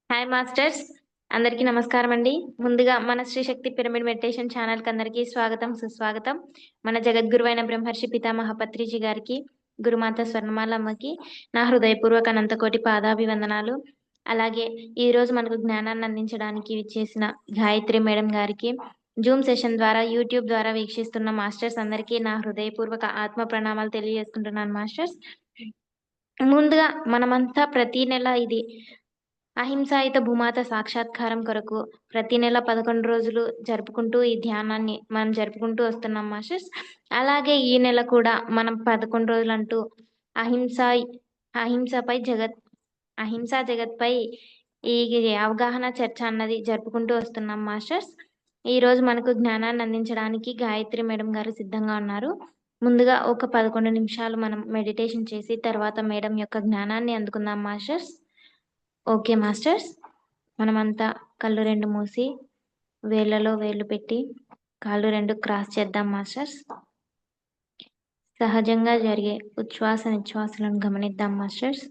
Hi masters, అందరికీ నమస్కారం అండి. ముందుగా మన శ్రీ శక్తి పిరమిడ్ మెడిటేషన్ ఛానల్కి అందరికీ స్వాగతం సుస్వాగతం. మన జగద్గురువైన బ్రహ్మర్షి పితామహ పత్రిజీ గారికి, గురుమాత స్వర్ణమాలమ్మకి నా హృదయపూర్వక అనంతకోటి పాదాభివందనాలు. అలాగే ఈరోజు మనకు జ్ఞానాన్ని అందించడానికి విచ్చేసిన గాయత్రి మేడం గారికి, జూమ్ సెషన్ ద్వారా యూట్యూబ్ ద్వారా వీక్షిస్తున్న మాస్టర్స్ అందరికీ నా హృదయపూర్వక ఆత్మ ప్రణామాలు తెలియజేసుకుంటున్నాను మాస్టర్స్. ముందుగా మనమంతా ప్రతి నెల ఇది అహింసాయుత భూమాత సాక్షాత్కారం కొరకు ప్రతి నెల 11 రోజులు జరుపుకుంటూ ఈ ధ్యానాన్ని మనం జరుపుకుంటూ వస్తున్నాం మాస్టర్స్. అలాగే ఈ నెల కూడా మనం 11 రోజులంటూ అహింస అహింసపై జగత్ అహింసా జగత్పై ఈ అవగాహన చర్చ అన్నది జరుపుకుంటూ వస్తున్నాం మాస్టర్స్. ఈ రోజు మనకు జ్ఞానాన్ని అందించడానికి గాయత్రి మేడం గారు సిద్ధంగా ఉన్నారు. ముందుగా ఒక 11 నిమిషాలు మనం మెడిటేషన్ చేసి తర్వాత మేడం యొక్క జ్ఞానాన్ని అందుకుందాం మాస్టర్స్. ఓకే మాస్టర్స్, మనమంతా కళ్ళు రెండు మూసి వేళ్ళలో వేళ్ళు పెట్టి కాళ్ళు రెండు క్రాస్ చేద్దాం మాస్టర్స్. సహజంగా జరిగే ఉచ్ఛ్వాస నిశ్వాసలను గమనిద్దాం మాస్టర్స్.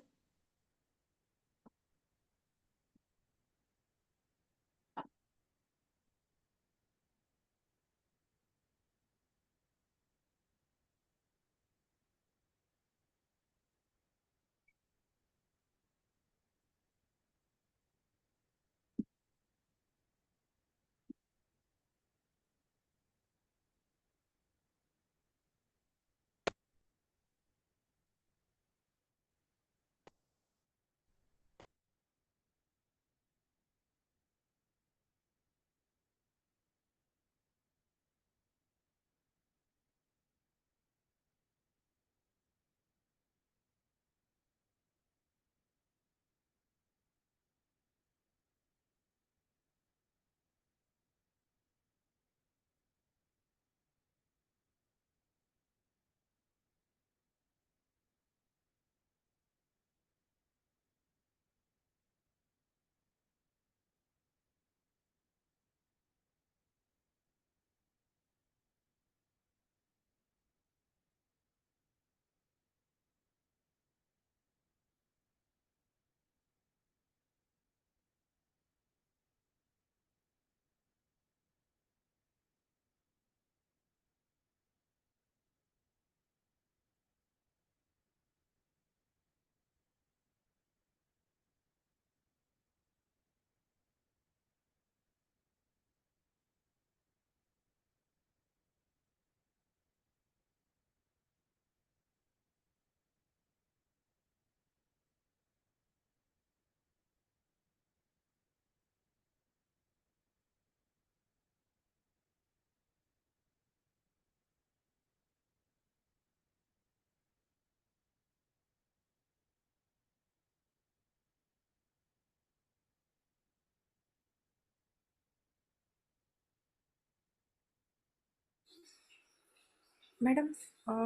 మేడం,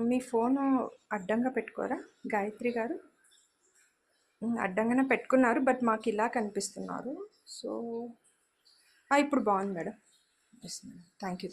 మీ ఫోను అడ్డంగా పెట్టుకోరా గాయత్రి గారు? అడ్డంగానే పెట్టుకున్నారు, బట్ మాకు ఇలా కనిపిస్తున్నారు. సో ఇప్పుడు బాగుంది madam. Yes madam, thank you.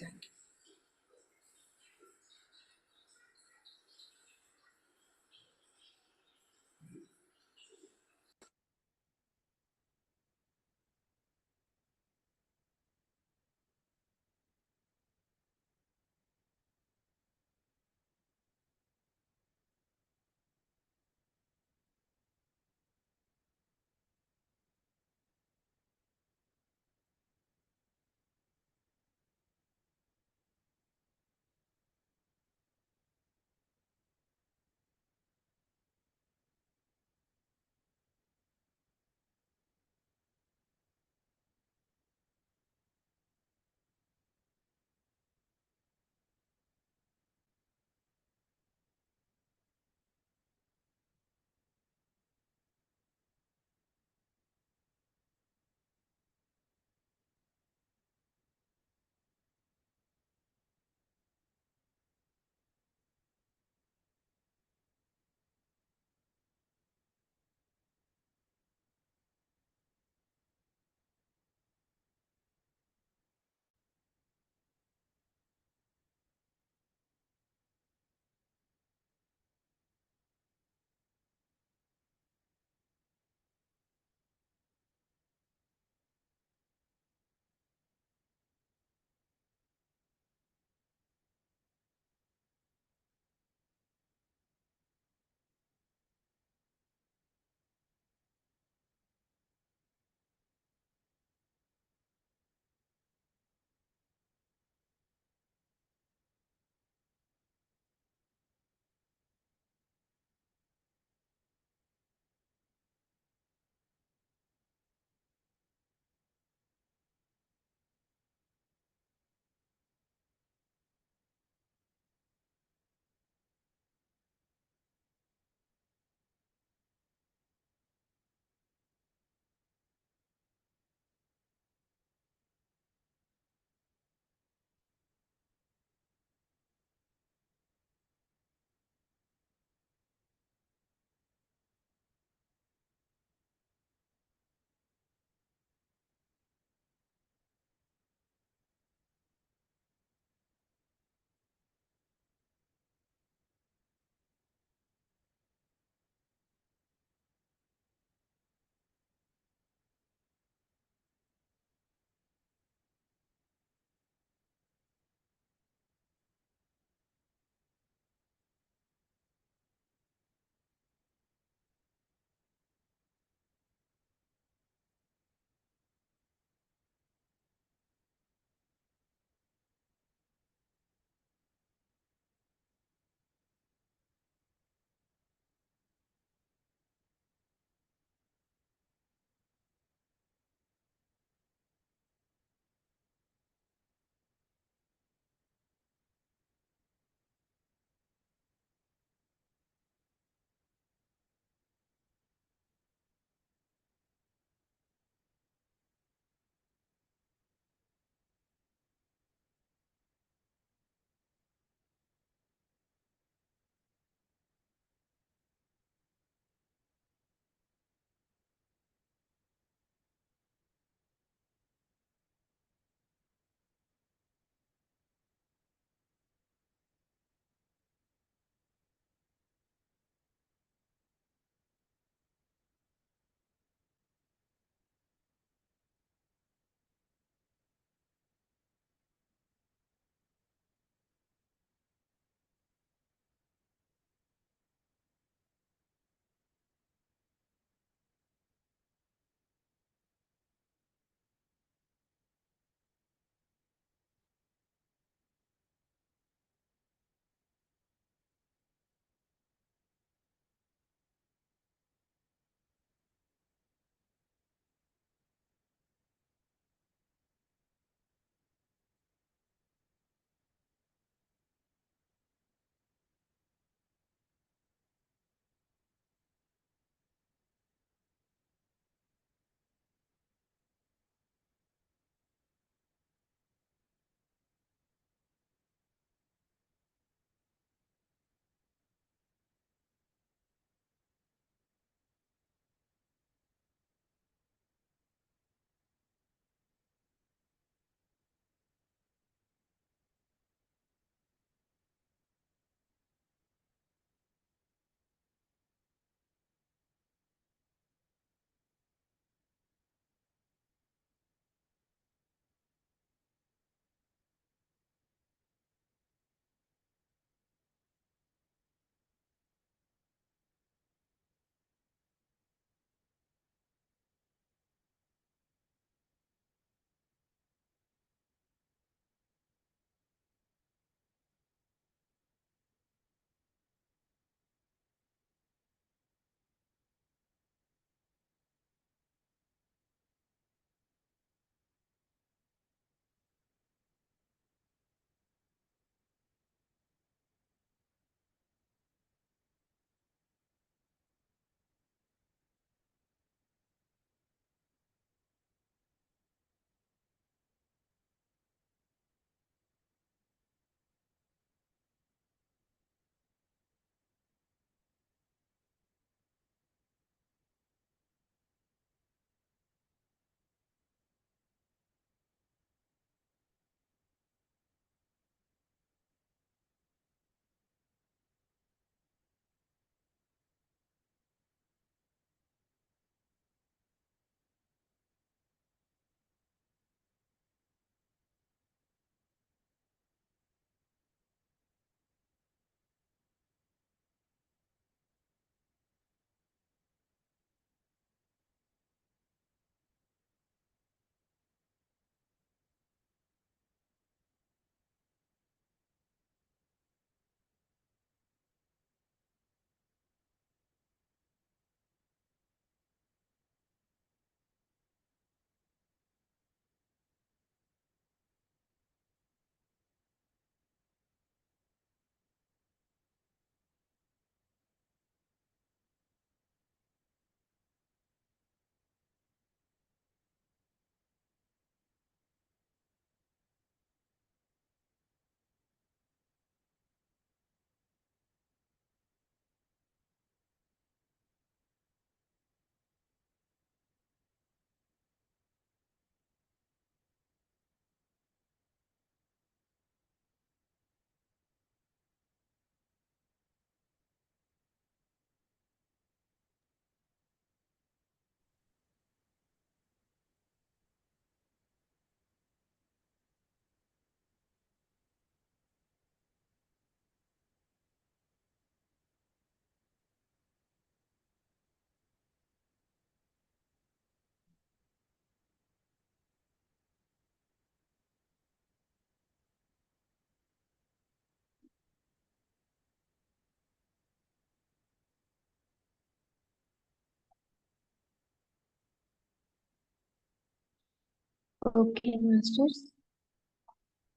Okay masters.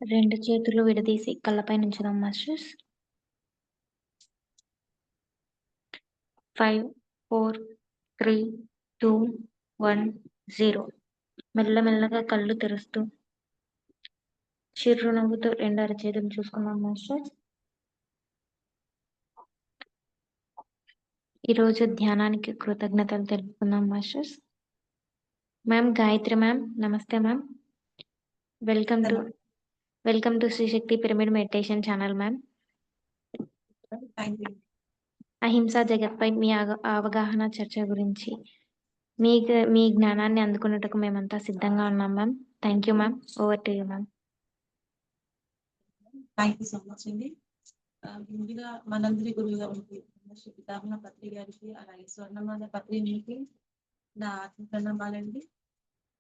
రెండు చేతులు విడదీసి కళ్ళపై ఉంచుదాం మాస్టర్స్. 5, 4, 3, 2, 1, 0. మెల్లమెల్లగా కళ్ళు తెరుస్తూ చిరునవ్వుతో రెండు అరచేతులు చూసుకున్నాం మాస్టర్స్. ఈరోజు ధ్యానానికి కృతజ్ఞతలు తెలుపుకుందాం మాస్టర్స్. మ్యామ్ గాయత్రి మ్యామ్, నమస్తే ma'am. Welcome to Shri Shakti pyramid meditation channel ma'am. Thank you. అహింసా జగత్పై మీ అవగాహన చర్చ గురించి మీ జ్ఞానాన్ని అందుకున్నట్టుకు మేమంతా సిద్ధంగా ఉన్నాం ma'am. Thank you ma'am. Over to you ma'am. Thank you so much అండి. ముందుగా మనందరి గురువుగా ఉంది శ్రీ పితామహ పత్రి గారికి, అలాగే స్వర్ణమాల పత్రి మీకు నా ఆత్మ ప్రణామాలండి.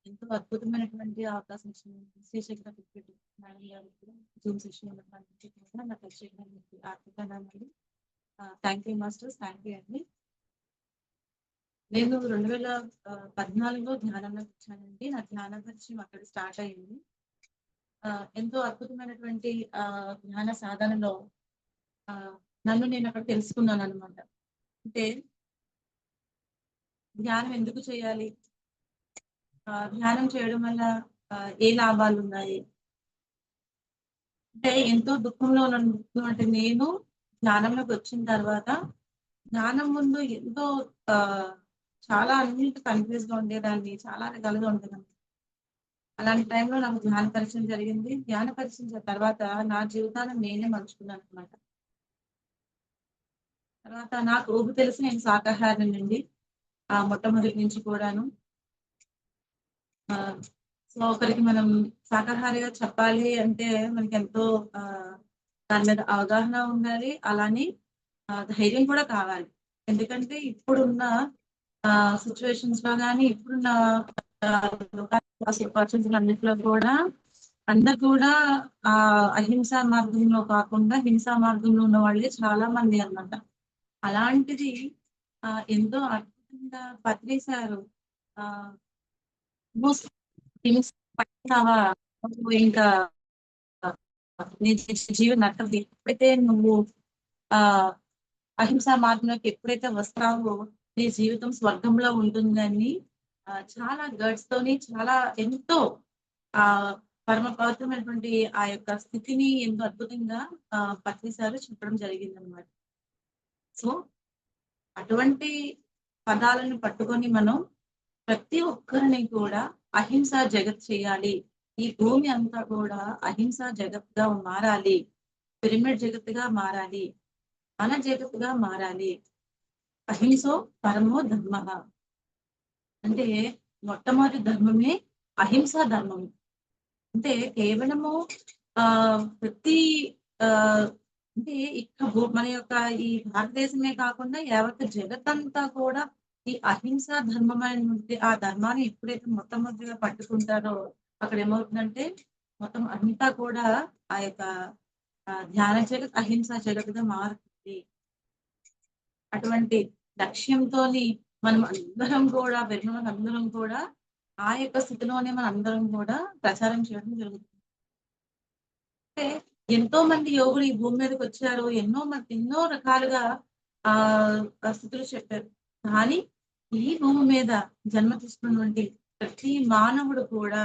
ఎంతో అద్భుతమైనటువంటి అవకాశం ఇచ్చిన శ్రీ శక్తి పిరమిడ్ మేడం గారికి జూమ్ సెషన్ నా ప్రత్యేకమైన ఆత్మ ప్రణామాలు. Thank you masters, thank you అండి. నేను 2014లో ధ్యానంలోకి వచ్చానండి. నా ధ్యాన పరిచయం అక్కడ స్టార్ట్ అయ్యింది. ఎంతో అద్భుతమైనటువంటి ధ్యాన సాధనలో నన్ను నేను అక్కడ తెలుసుకున్నాను అనమాట. అంటే ధ్యానం ఎందుకు చేయాలి, ధ్యానం చేయడం వల్ల ఏ లాభాలు ఉన్నాయి అంటే, ఎంతో దుఃఖంలో ఉన్నటువంటి నేను ధ్యానంలోకి వచ్చిన తర్వాత ధ్యానం ముందు ఎంతో చాలా అన్నింటి కన్ఫ్యూజ్ గా ఉండేదాన్ని, చాలా రకాలుగా ఉండేదాన్ని. అలాంటి టైంలో నాకు ధ్యాన పరిచయం జరిగింది. ధ్యాన పరిచయం తర్వాత నా జీవితాన్ని నేనే మలుచుకున్నాను అనమాట. తర్వాత నాకు ఊహు తెలిసి నేను శాకాహారినండి మొట్టమొదటి నుంచి కూడాను. సో ఒకరికి మనం శాకాహారిగా చెప్పాలి అంటే మనకి ఎంతో దాని మీద అవగాహన ఉండాలి, అలానే ధైర్యం కూడా కావాలి. ఎందుకంటే ఇప్పుడున్న సిచ్యువేషన్స్ లో కానీ ఇప్పుడున్న అన్నింటిలో కూడా అందరు కూడా అహింసా మార్గంలో కాకుండా హింసా మార్గంలో ఉన్న వాళ్ళే చాలా మంది అన్నమాట. అలాంటిది ఎంతో అద్భుతంగా పత్రిసారు ఇంకా నీ జీవన అర్థం ఎప్పుడైతే నువ్వు అహింసా మార్గంలోకి ఎప్పుడైతే వస్తావో నీ జీవితం స్వర్గంలో ఉంటుందని చాలా గట్స్ తోని చాలా ఎంతో పరమ పవిత్రమైనటువంటి ఆ యొక్క స్థితిని ఎంతో అద్భుతంగా పత్రిసారు చెప్పడం జరిగింది అనమాట. సో అటువంటి పదాలను పట్టుకొని మనం ప్రతి ఒక్కరిని కూడా అహింసా జగత్ చేయాలి. ఈ భూమి అంతా కూడా అహింసా జగత్గా మారాలి, పిరమిడ్ జగత్తుగా మారాలి, మన జగత్తుగా మారాలి. అహింసో పరమో ధర్మ అంటే మొట్టమొదటి ధర్మమే అహింసా ధర్మము. అంటే కేవలము ప్రతి అంటే ఇక్కడ మన యొక్క ఈ భారతదేశమే కాకుండా యావత్ జగత్తంతా కూడా ఈ అహింసా ధర్మమైనటువంటి ఆ ధర్మాన్ని ఎప్పుడైతే మొట్టమొదటిగా పట్టుకుంటారో అక్కడ ఏమవుతుందంటే మొత్తం అంతా కూడా ఆ యొక్క ధ్యాన జగత్ అహింసా జగత్తుగా మారుతుంది. అటువంటి లక్ష్యంతో మనం అందరం కూడా అందరం కూడా ఆ యొక్క స్థితిలోనే మన అందరం కూడా ప్రచారం చేయడం జరుగుతుంది. అంటే ఎంతో మంది యోగులు ఈ భూమి మీదకి వచ్చారు, ఎన్నో రకాలుగా స్థితులు చెప్పారు. కానీ ఈ భూమి మీద జన్మ తీసుకున్నటువంటి ప్రతి మానవుడు కూడా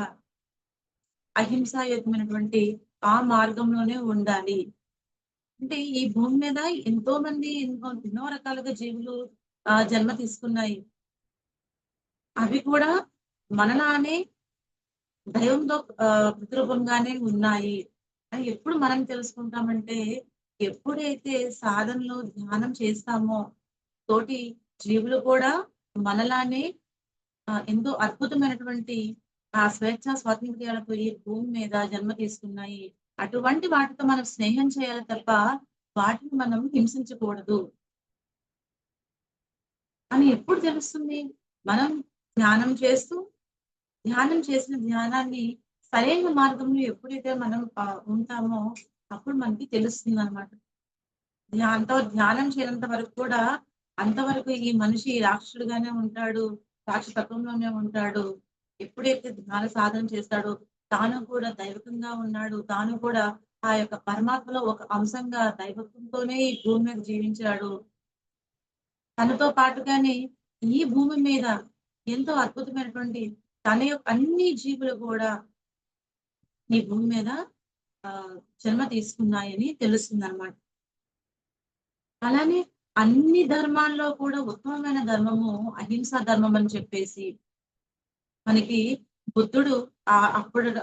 అహింసాయుతమైనటువంటి ఆ మార్గంలోనే ఉండాలి. అంటే ఈ భూమి మీద ఎంతో మంది ఎన్నో రకాలుగా జీవులు జన్మ తీసుకున్నాయి. అవి కూడా మనలానే దైవంతో ప్రతిరూపంగానే ఉన్నాయి అని ఎప్పుడు మనం తెలుసుకుంటామంటే ఎప్పుడైతే సాధనలో ధ్యానం చేస్తామో తోటి జీవులు కూడా మనలానే ఎంతో అద్భుతమైనటువంటి స్వేచ్ఛ స్వాతంత్ర్యాలకు ఈ భూమి మీద జన్మ తీసుకున్నాయి. అటువంటి వాటితో మనం స్నేహం చేయాలి తప్ప వాటిని మనం హింసించకూడదు అని ఎప్పుడు తెలుస్తుంది? మనం ధ్యానం చేసిన ధ్యానాన్ని సరైన మార్గంలో ఎప్పుడైతే మనం ఉంటామో అప్పుడు మనకి తెలుస్తుంది అనమాట. ధ్యానం చేయనంత వరకు కూడా అంతవరకు ఈ మనిషి రాక్షసుడుగానే ఉంటాడు, రాక్షసత్వంలోనే ఉంటాడు, ఎప్పుడైతే ధ్యాన సాధన చేస్తాడో తాను కూడా దైవకంగా ఉన్నాడు, తాను కూడా ఆ యొక్క పరమాత్మలో ఒక అంశంగా దైవత్వంతోనే ఈ భూమి మీద జీవించాడు. తనతో పాటుగానే ఈ భూమి మీద ఎంతో అద్భుతమైనటువంటి తన యొక్క అన్ని జీవులు కూడా ఈ భూమి మీద జన్మ తీసుకున్నాయని తెలుస్తుందన్నమాట. అలానే అన్ని ధర్మాల్లో కూడా ఉత్తమమైన ధర్మము అహింసా ధర్మం అని చెప్పేసి మనకి బుద్ధుడు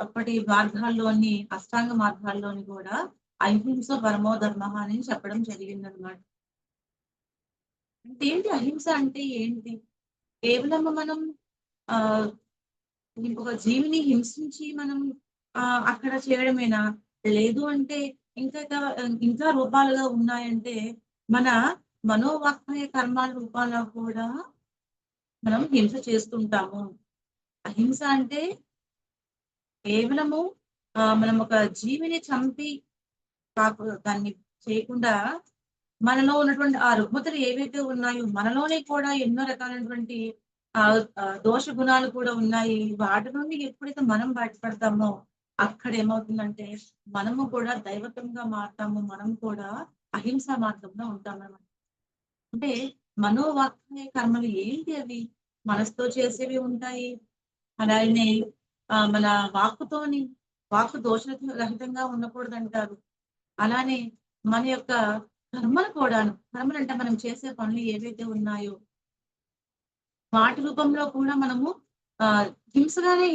అప్పటి మార్గాల్లోని అష్టాంగ మార్గాల్లోని కూడా అహింస పరమో ధర్మ అని చెప్పడం జరిగిందనమాట. అంటే ఏంటి అహింస అంటే ఏంటి? కేవలం మనం ఆ ఒక జీవిని హింసించి మనం అక్కడ చేయడమేనా? లేదు అంటే ఇంకా ఇంకా రూపాలుగా ఉన్నాయంటే మన మనోవాక్కాయ కర్మాల రూపాల్లో కూడా మనం హింస చేస్తుంటాము. అహింస అంటే కేవలము మనం ఒక జీవిని చంపి దాన్ని చేయకుండా మనలో ఉన్నటువంటి ఆ రుగ్మతలు ఏవైతే ఉన్నాయో మనలోనే కూడా ఎన్నో రకాలైనటువంటి దోష గుణాలు కూడా ఉన్నాయి. వాటి నుండి ఎప్పుడైతే మనం బయటపడతామో అక్కడ ఏమవుతుందంటే మనము కూడా దైవత్వంగా మారుతాము. మనం కూడా అహింసా మార్గంలో ఉంటామన్నమాట. అంటే మనోవాక్కాయ కర్మలు ఏంటి అవి? మనసుతో చేసేవి ఉంటాయి. అలానే మన వాక్కు దోష రహితంగా ఉండకూడదంటారు. అలానే మన యొక్క కర్మలు అంటే మనం చేసే పనులు ఏవైతే ఉన్నాయో వాటి రూపంలో కూడా మనము హింసగానే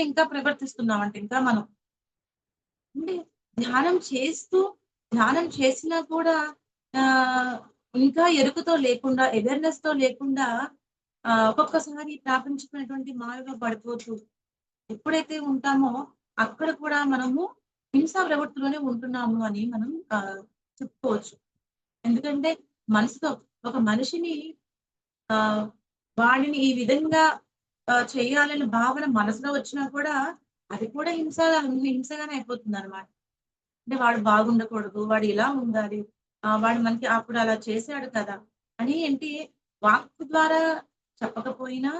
ఇంకా ప్రవర్తిస్తున్నామంటే ఇంకా మనం అంటే ధ్యానం చేసినా కూడా ఆ ఇంకా ఎరుకతో లేకుండా అవేర్నెస్ తో లేకుండా ఒక్కొక్కసారి ప్రాపంచికమైనటువంటి మాయలో పడిపోతూ ఎప్పుడైతే ఉంటామో అక్కడ కూడా మనము హింసా ప్రవృత్తిలోనే ఉంటున్నాము అని మనం చెప్పుకోవచ్చు. ఎందుకంటే మనసుతో ఒక మనిషిని ఆ వాడిని ఈ విధంగా చేయాలని భావన మనసులో వచ్చినా కూడా అది కూడా హింసగానే అయిపోతుంది అనమాట. అంటే వాడు బాగుండకూడదు, వాడు ఇలా ఉండాలి, వాడు మనకి అప్పుడు అలా చేశాడు కదా అని ఏంటి వాక్కు ద్వారా చెప్పకపోయినా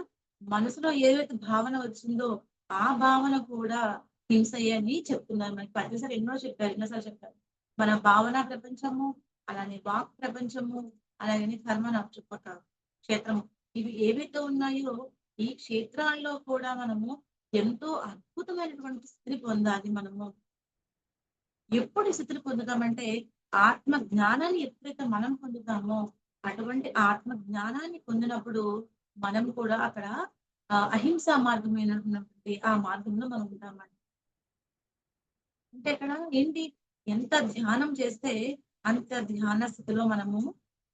మనసులో ఏదైతే భావన వచ్చిందో ఆ భావన కూడా హింసయ్య అని చెప్తున్నారు. మనకి ప్రతిసారి ఎన్నోసార్లు చెప్పారు. మన భావన ప్రపంచము, అలానే వాక్ ప్రపంచము, అలాగే కర్మ చుట్టుపక్క క్షేత్రము ఇవి ఏవైతే ఉన్నాయో ఈ క్షేత్రాల్లో కూడా మనము ఎంతో అద్భుతమైనటువంటి స్థితిని పొందాలి. మనము ఎప్పుడు స్థితిని పొందుతామంటే ఆత్మ జ్ఞానాన్ని ఎప్పుడైతే మనం పొందుతామో అటువంటి ఆత్మ జ్ఞానాన్ని పొందినప్పుడు మనం కూడా అక్కడ అహింసా మార్గమైనటువంటి ఆ మార్గంలో మనం ఉంటామండి. అంటే ఇక్కడ ఏంటి ఎంత ధ్యానం చేస్తే అంత ధ్యాన స్థితిలో మనము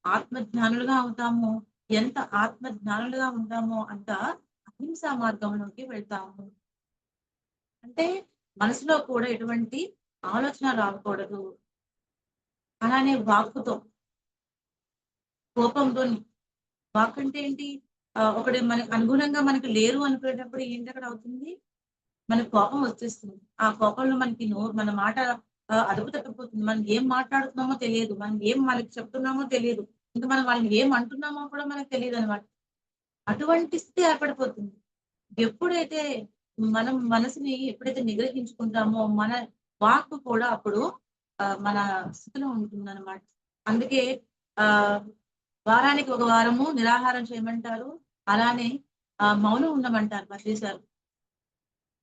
ఆత్మ జ్ఞానులుగా అవుతాము. ఎంత ఆత్మ జ్ఞానులుగా ఉంటామో అంత అహింసా మార్గంలోకి వెళ్తాము. అంటే మనసులో కూడా ఎటువంటి ఆలోచన రాకూడదు. అలానే వాక్కుతో కోపంతో వాక్ అంటే ఏంటి? ఒకటి మనకి అనుగుణంగా మనకి లేరు అనుకునేటప్పుడు ఏంటి అక్కడ అవుతుంది? మనకు కోపం వచ్చేస్తుంది. ఆ కోపంలో మనకి మన మాట అదుపు తప్పిపోతుంది. మనం ఏం మాట్లాడుతున్నామో తెలియదు. మనం ఏం వాళ్ళకి చెప్తున్నామో తెలియదు. ఇంకా మనం వాళ్ళని ఏం అంటున్నామో కూడా మనకు తెలియదనమాట. అటువంటి స్థితి ఏర్పడిపోతుంది. ఎప్పుడైతే మనం మనసుని ఎప్పుడైతే నిగ్రహించుకుంటామో మన వాక్కు కూడా అప్పుడు మన స్థితిలో ఉంటుందన్నమాట. అందుకే వారానికి ఒక వారము నిరాహారం చేయమంటారు. అలానే మౌనం ఉండమంటారు ప్రతిసారి.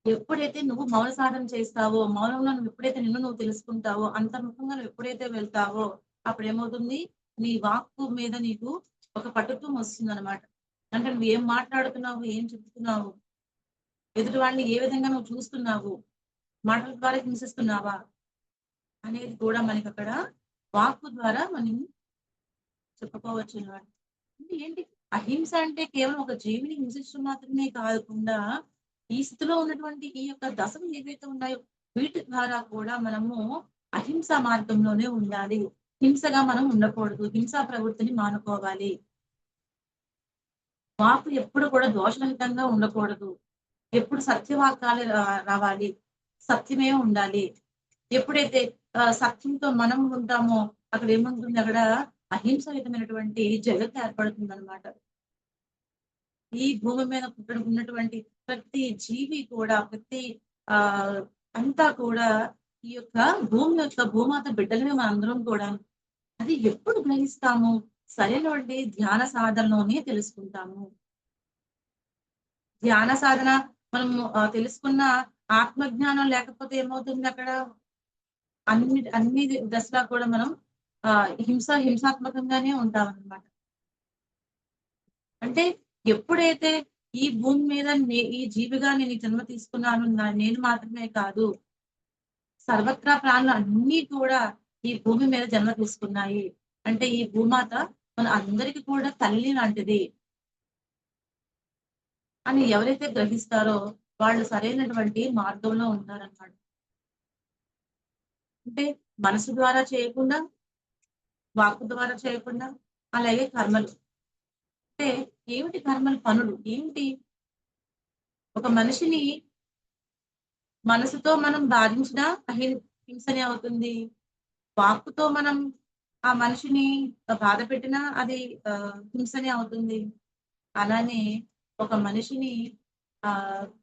ఎప్పుడైతే నువ్వు మౌన సాధన చేస్తావో, మౌనంలో నువ్వు ఎప్పుడైతే నువ్వు తెలుసుకుంటావో, అంతర్ముఖంగా నువ్వు ఎప్పుడైతే వెళ్తావో అప్పుడు ఏమవుతుంది? నీ వాక్కు మీద నీకు ఒక పటుత్వం వస్తుందన్నమాట. అంటే నువ్వు ఏం మాట్లాడుతున్నావు, ఏం చెప్తున్నావు, ఎదుటి వాళ్ళని ఏ విధంగా నువ్వు చూస్తున్నావు, మాటల ద్వారా హింసిస్తున్నావా అనేది కూడా మనకి అక్కడ వాక్కు ద్వారా మనం చెప్పుకోవచ్చు అన్నమాట. అంటే ఏంటి అహింస అంటే కేవలం ఒక జీవిని హింసించడం మాత్రమే కాకుండా ఈ స్థితిలో ఉన్నటువంటి ఈ యొక్క దశలు ఏవైతే ఉన్నాయో వీటి ద్వారా కూడా మనము అహింసా మార్గంలోనే ఉండాలి. హింసగా మనం ఉండకూడదు. హింసా ప్రవృత్తిని మానుకోవాలి. వాక్కు ఎప్పుడు కూడా దోషరహితంగా ఉండకూడదు. ఎప్పుడు సత్యవాక్యాలు రావాలి. సత్యమే ఉండాలి. ఎప్పుడైతే సత్యంతో మనం ఉంటామో అక్కడ ఏముంటుంది? అక్కడ అహింసయుతమైనటువంటి జగత్తు ఏర్పడుతుంది అనమాట. ఈ భూమి మీద ఉన్నటువంటి ప్రతి జీవి కూడా ప్రతి ఆ అంతా కూడా ఈ యొక్క భూమాత బిడ్డలమే మనందరం కూడా. అది ఎప్పుడు గ్రహిస్తాము? సరైనటువంటి ధ్యాన సాధనలోనే తెలుసుకుంటాము. ధ్యాన సాధన మనము తెలుసుకున్న ఆత్మజ్ఞానం లేకపోతే ఏమవుతుంది అక్కడ? అన్ని దశలా కూడా మనం హింసాత్మకంగానే ఉంటామన్నమాట. అంటే ఎప్పుడైతే ఈ భూమి మీద ఈ జీవిగా నేను జన్మ తీసుకున్నాను, నేను మాత్రమే కాదు, సర్వత్రా ప్రాణులు అన్ని కూడా ఈ భూమి మీద జన్మ తీసుకున్నాయి. అంటే ఈ భూమాత మన అందరికి కూడా తల్లి లాంటిది అని ఎవరైతే గ్రహిస్తారో వాళ్ళు సరైనటువంటి మార్గంలో ఉంటారన్నమాట. అంటే మనసు ద్వారా చేయకుండా, వాక్కు ద్వారా చేయకుండా, అలాగే కర్మలు. అంటే ఏమిటి కర్మలు? పనులు ఏమిటి? ఒక మనిషిని మనసుతో మనం బాధించినా హింసనే అవుతుంది. వాక్కుతో మనం ఆ మనిషిని బాధ పెట్టినా అది హింసనే అవుతుంది. అలానే ఒక మనిషిని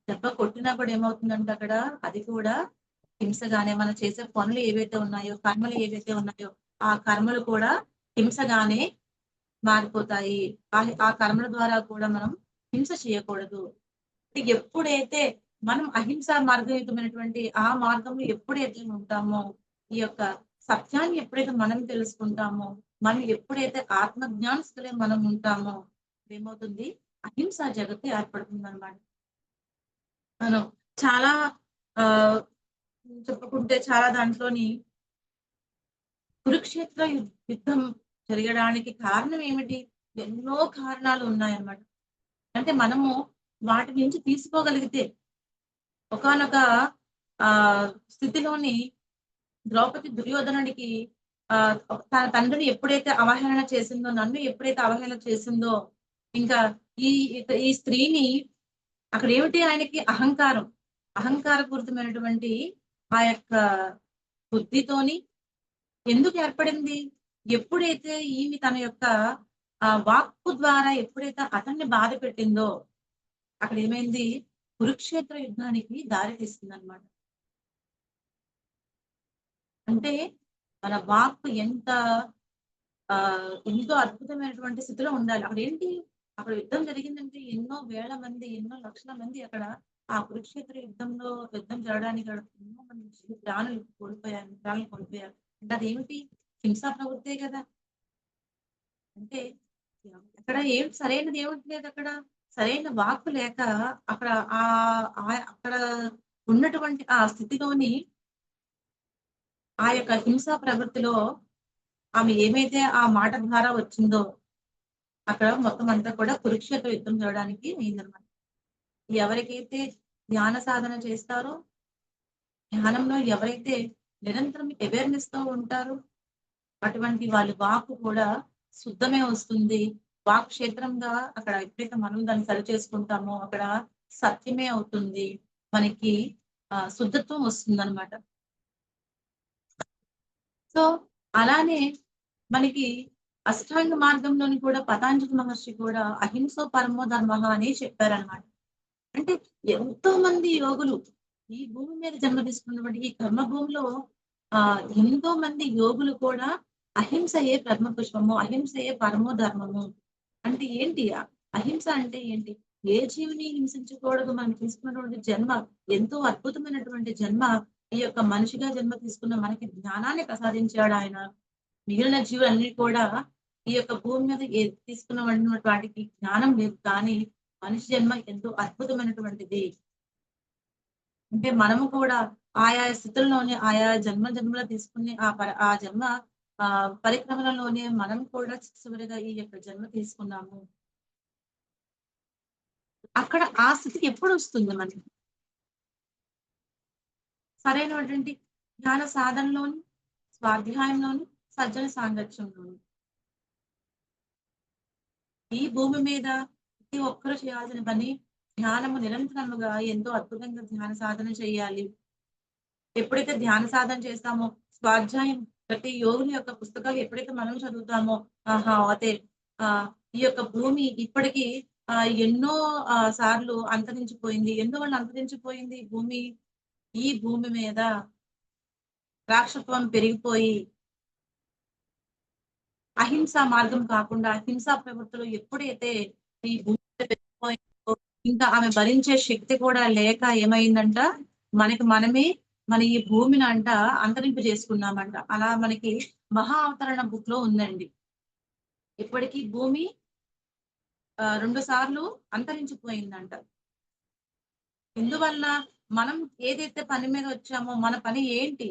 దెబ్బ కొట్టినా కూడా ఏమవుతుందంటే అక్కడ అది కూడా హింసగానే. మనం చేసే పనులు ఏవైతే ఉన్నాయో, కర్మలు ఏవైతే ఉన్నాయో ఆ కర్మలు కూడా హింసగానే మారిపోతాయి. ఆ కర్మల ద్వారా కూడా మనం హింస చేయకూడదు. ఎప్పుడైతే మనం అహింసా మార్గయుతమైనటువంటి ఆ మార్గంలో ఎప్పుడైతే ఉంటామో, ఈ యొక్క సత్యాన్ని ఎప్పుడైతే మనం తెలుసుకుంటామో, మనం ఎప్పుడైతే ఆత్మజ్ఞానస్తులే మనం ఉంటామో ఏమవుతుంది? అహింసా జగత్తు ఏర్పడుతుంది అనమాట. మనం చాలా ఆ చెప్పుకుంటే చాలా దాంట్లోని కురుక్షేత్ర యుద్ధం జరగడానికి కారణం ఏమిటి? ఎన్నో కారణాలు ఉన్నాయన్నమాట. అంటే మనము వాటి నుంచి తీసుకోగలిగితే ఒకానొక స్థితిలోని ద్రౌపది దుర్యోధనుడికి తన తండ్రిని ఎప్పుడైతే అవహేళన చేసిందో, నన్ను ఎప్పుడైతే అవహేళన చేసిందో, ఇంకా ఈ స్త్రీని అక్కడ ఏమిటి? ఆయనకి అహంకారపూరితమైనటువంటి ఆ యొక్క బుద్ధితోని ఎందుకు ఏర్పడింది? ఎప్పుడైతే ఈమె తన యొక్క వాక్కు ద్వారా ఎప్పుడైతే అతన్ని బాధ పెట్టిందో అక్కడ ఏమైంది? కురుక్షేత్ర యుద్ధానికి దారి తీస్తుంది అనమాట. అంటే మన వాక్కు ఎంతో అద్భుతమైనటువంటి స్థితిలో ఉండాలి. అక్కడ యుద్ధం జరిగిందంటే ఎన్నో వేల మంది, ఎన్నో లక్షల మంది అక్కడ ఆ కురుక్షేత్ర యుద్ధం జరగడానికి ఎన్నో మంది ప్రాణాలు కోల్పోయారు. అంటే అదేమిటి? హింసా ప్రవృత్తే కదా. అంటే అక్కడ సరైనది ఏమిటి లేదు అక్కడ. సరైన వాక్కు లేక అక్కడ అక్కడ ఉన్నటువంటి ఆ స్థితిలోని ఆ యొక్క హింసా ప్రవృత్తిలో ఆమె ఏమైతే ఆ మాట ద్వారా వచ్చిందో అక్కడ మొత్తం అంతా కూడా కురుక్షేత్ర యుద్ధం జరగడానికి అయిందనమాట. ఎవరికైతే ధ్యాన సాధన చేస్తారో, ధ్యానంలో ఎవరైతే నిరంతరం అవేర్నెస్ తో ఉంటారో అటువంటి వాళ్ళ వాక్కు కూడా శుద్ధమే వస్తుంది. వాక్ క్షేత్రంగా అక్కడ ఎప్పుడైతే మనం దాన్ని సరి చేసుకుంటామో అక్కడ సత్యమే అవుతుంది. మనకి శుద్ధత్వం వస్తుందన్నమాట. సో అలానే మనకి అష్టాంగ మార్గంలోని కూడా పతాంజలి మహర్షి కూడా అహింసో పరమో ధర్మ అని చెప్పారనమాట. అంటే ఎంతో మంది యోగులు ఈ భూమి మీద జన్మ తీసుకున్నటువంటి ఈ కర్మభూమిలో ఎంతో మంది యోగులు కూడా అహింసయే పరమ పుష్పము, అహింసయే పరమో ధర్మము. అంటే ఏంటి? అహింస అంటే ఏంటి? ఏ జీవిని హింసించకూడదు. మనం తీసుకున్నటువంటి జన్మ ఎంతో అద్భుతమైనటువంటి జన్మ. ఈ యొక్క మనిషిగా జన్మ తీసుకున్న మనకి జ్ఞానాన్ని ప్రసాదించాడు ఆయన. మిగిలిన జీవులన్నీ కూడా ఈ యొక్క భూమి మీద తీసుకున్న వాటికి జ్ఞానం లేదు. కానీ మనిషి జన్మ ఎంతో అద్భుతమైనటువంటిది. అంటే మనము కూడా ఆయా స్థితుల్లోనే ఆయా జన్మలో తీసుకుని ఆ జన్మ పరిక్రమలలోనే మనం కూడా చివరిగా ఈ యొక్క జన్మ తీసుకున్నాము. అక్కడ ఆ స్థితికి ఎప్పుడు వస్తుంది మనకి? సరైనటువంటి జ్ఞాన సాధనలోని, స్వాధ్యాయంలోని, సజ్జన సాంగత్యంలోని. ఈ భూమి మీద ప్రతి ఒక్కరూ చేయాల్సిన పని ధ్యానము నిరంతరముగా ఎంతో అద్భుతంగా ధ్యాన సాధన చేయాలి. ఎప్పుడైతే ధ్యాన సాధన చేస్తామో, స్వాధ్యాయం ప్రతి యోగుని యొక్క పుస్తకాలు ఎప్పుడైతే మనం చదువుతామో, అదే ఈ యొక్క భూమి ఇప్పటికీ ఎన్నో సార్లు అంతరించిపోయింది. ఎందువల్ల అంతరించిపోయింది భూమి? ఈ భూమి మీద రాక్షసత్వం పెరిగిపోయి అహింసా మార్గం కాకుండా హింసా ప్రవృత్తులు ఎప్పుడైతే ఈ భూమి మీద పెరిగిపోయిందో, ఇంకా ఆమె భరించే శక్తి కూడా లేక ఏమైందంట, మనమే మన ఈ భూమిని అంతరింపు చేసుకున్నామంట. అలా మనకి మహా అవతరణ బుక్ లో ఉందండి. ఇప్పటికీ భూమి 2 సార్లు అంతరించిపోయిందంట. ఎందువల్ల? మనం ఏదైతే పని మీద వచ్చామో, మన పని ఏంటి?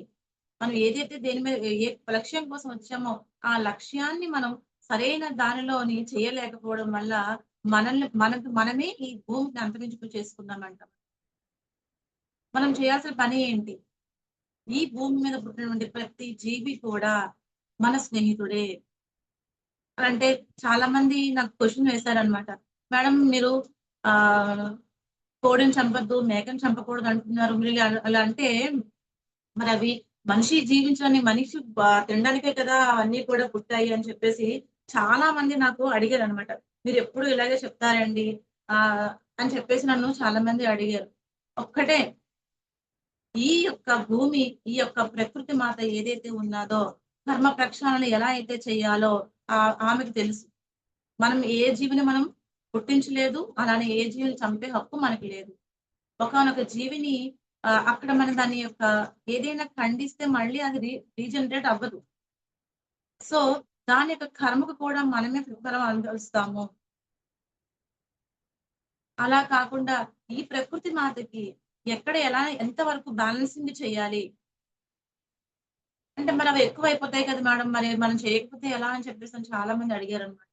మనం ఏదైతే దేని మీద ఏ లక్ష్యం కోసం వచ్చామో, ఆ లక్ష్యాన్ని మనం సరైన దానిలోని చేయలేకపోవడం వల్ల మనమే ఈ భూమిని అంతరింపు చేసుకున్నామంట. మనం చేయాల్సిన పని ఏంటి? ఈ భూమి మీద పుట్టినటువంటి ప్రతి జీవి కూడా మన స్నేహితుడే. అంటే చాలా మంది నాకు క్వెషన్ వేశారనమాట. మేడం మీరు ఆహ్, కోడిని చంపొద్దు, మేకని చంపకూడదు అంటున్నారు. మీరు అలా అంటే మరి అవి మనిషి జీవించడానికి మనిషి తినడానికే కదా అవన్నీ కూడా పుట్టాయి అని చెప్పేసి చాలా మంది నాకు అడిగారనమాట. మీరెప్పుడు ఇలాగే చెప్తారండి ఆహ్, అని చెప్పేసి నన్ను చాలా మంది అడిగారు. ఒక్కటే ఈ యొక్క భూమి, ఈ యొక్క ప్రకృతి మాత ఏదైతే ఉన్నాదో కర్మ ప్రక్షాళన ఎలా అయితే చేయాలో ఆమెకు తెలుసు. మనం ఏ జీవిని మనం పుట్టించలేదు. అలానే ఏ జీవిని చంపే హక్కు మనకి లేదు. ఒకానొక జీవిని అక్కడ మనం దాని యొక్క ఏదైనా ఖండిస్తే మళ్ళీ అది రీజనరేట్ అవ్వదు. సో, దాని యొక్క కర్మకు కూడా మనమే ప్రతిఫలం అనుభవిస్తాము. అలా కాకుండా ఈ ప్రకృతి మాతకి ఎక్కడ ఎలా ఎంత వరకు బ్యాలెన్సింగ్ చేయాలి? అంటే మరి అవి ఎక్కువైపోతాయి కదా మేడం! మరి మనం చేయకపోతే ఎలా అని చెప్పేసి చాలా మంది అడిగారనమాట.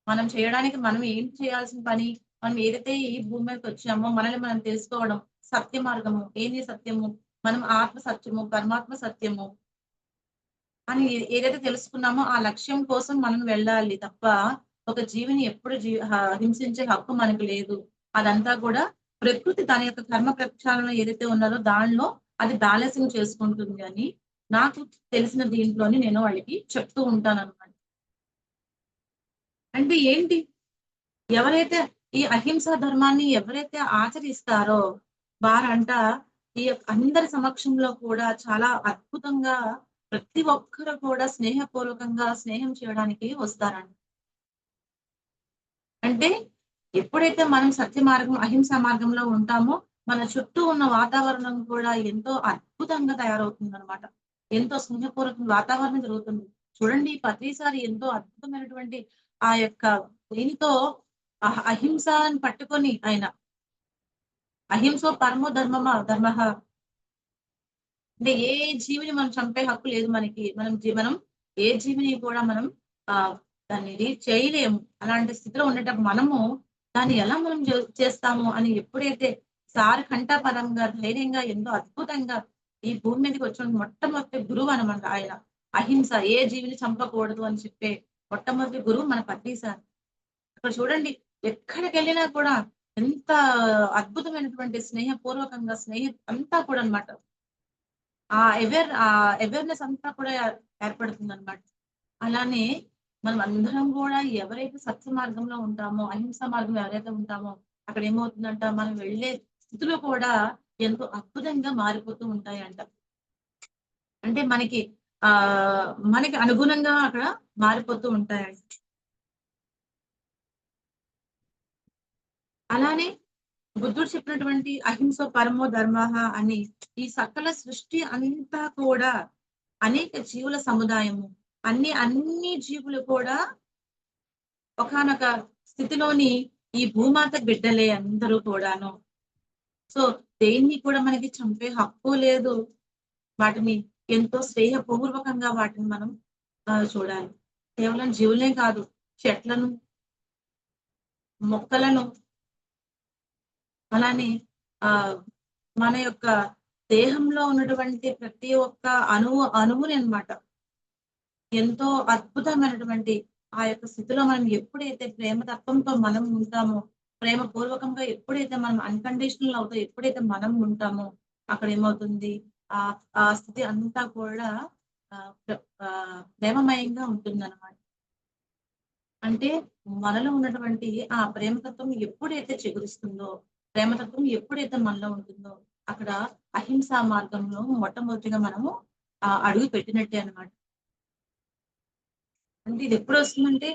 మనం చేయడానికి మనం ఏం చేయాల్సిన పని? మనం ఏదైతే ఈ భూమి మీదకొచ్చామో మనల్ని మనం తెలుసుకోవడం. సత్య మార్గము. ఏంది సత్యము? మనం ఆత్మ సత్యము, పరమాత్మ సత్యము అని ఏదైతే తెలుసుకున్నామో ఆ లక్ష్యం కోసం మనం వెళ్ళాలి తప్ప, ఒక జీవిని ఎప్పుడు హింసించే హక్కు మనకు లేదు. అదంతా కూడా ప్రకృతి తన యొక్క కర్మ ప్రక్షాళన ఏదైతే ఉన్నదో దానిలో అది బ్యాలెన్సింగ్ చేసుకుంటుంది అని నాకు తెలిసిన దీంట్లోని నేను వాళ్ళకి చెప్తూ ఉంటాననమాట. అంటే ఏంటి? ఎవరైతే ఈ అహింసా ధర్మాన్ని ఎవరైతే ఆచరిస్తారో వారంట ఈ అందరి సమక్షంలో కూడా చాలా అద్భుతంగా ప్రతి ఒక్కరు కూడా స్నేహపూర్వకంగా స్నేహం చేయడానికి వస్తారంట. అంటే ఎప్పుడైతే మనం సత్య మార్గం, అహింసా మార్గంలో ఉంటామో మన చుట్టూ ఉన్న వాతావరణం కూడా ఎంతో అద్భుతంగా తయారవుతుందనమాట. ఎంతో స్నేహపూర్వక వాతావరణం జరుగుతుంది. చూడండి ప్రతిసారి ఎంతో అద్భుతమైనటువంటి ఆ యొక్క దీనితో అహింసని పట్టుకొని ఆయన అహింసో పరమో ధర్మః అంటే ఏ జీవిని మనం చంపే హక్కు లేదు మనకి. మనం ఏ జీవిని కూడా మనం ఆహ్, దాన్ని చేయలేము. అలాంటి స్థితిలో ఉండేటప్పుడు మనము దాన్ని ఎలా మనం చేస్తాము అని ఎప్పుడైతే సార్ ఘంటాపథంగా ధైర్యంగా ఎంతో అద్భుతంగా ఈ భూమి మీదకి వచ్చిన మొట్టమొదటి గురువు అనమాట ఆయన. అహింస ఏ జీవిని చంపకూడదు అని చెప్పే మొట్టమొదటి గురువు మన పత్రి సార్. అక్కడ చూడండి ఎక్కడికెళ్ళినా కూడా ఎంత అద్భుతమైనటువంటి స్నేహపూర్వకంగా అంతా కూడా అన్నమాట. అవేర్‌నెస్ అంతా కూడా ఏర్పడుతుందన్నమాట. అలానే మనం అందరం గూడా ఎవరైతే సత్య మార్గంలో ఉంటామో, అహింసా మార్గంలో ఎవరైతే ఉంటామో, అక్కడ ఏమవుతుందంట మనం వెళ్ళే స్థితులు కూడా ఎంతో అద్భుతంగా మారిపోతూ ఉంటాయంట. అంటే మనకి అనుగుణంగా అక్కడ మారిపోతూ ఉంటాయంట. అలానే బుద్ధుడు చెప్పినటువంటి అహింసో పరమో ధర్మః అని ఈ సకల సృష్టి అంతా కూడా అనేక జీవుల సముదాయము. అన్ని జీవులు కూడా ఒకానొక స్థితిలోని ఈ భూమాత బిడ్డలే అందరూ కూడాను. సో, దేన్ని కూడా మనకి చంపే హక్కు లేదు. వాటిని ఎంతో స్నేహపూర్వకంగా వాటిని మనం చూడాలి. కేవలం జీవులనే కాదు, చెట్లను, మొక్కలను అలానే ఆహ్, మన యొక్క దేహంలో ఉన్నటువంటి ప్రతి ఒక్క అణువుని అన్నమాట. ఎంతో అద్భుతమైనటువంటి ఆ యొక్క స్థితిలో మనం ఎప్పుడైతే ప్రేమ తత్వంతో మనం ఉంటామో, ప్రేమ పూర్వకంగా ఎప్పుడైతే మనం అన్‌కండిషనల్ అవుతూ ఎప్పుడైతే మనం ఉంటామో, అక్కడ ఏమవుతుంది ఆ స్థితి అంతా కూడా ప్రేమమయంగా ఉంటుందన్నమాట. అంటే మనలో ఉన్నటువంటి ఆ ప్రేమతత్వం ఎప్పుడైతే చిగురిస్తుందో, ప్రేమతత్వం ఎప్పుడైతే మనలో ఉంటుందో, అక్కడ అహింసా మార్గంలో మొట్టమొదటిగా మనము అడుగు పెట్టినట్టే అన్నమాట. అంటే ఇది ఎప్పుడు వస్తుందంటే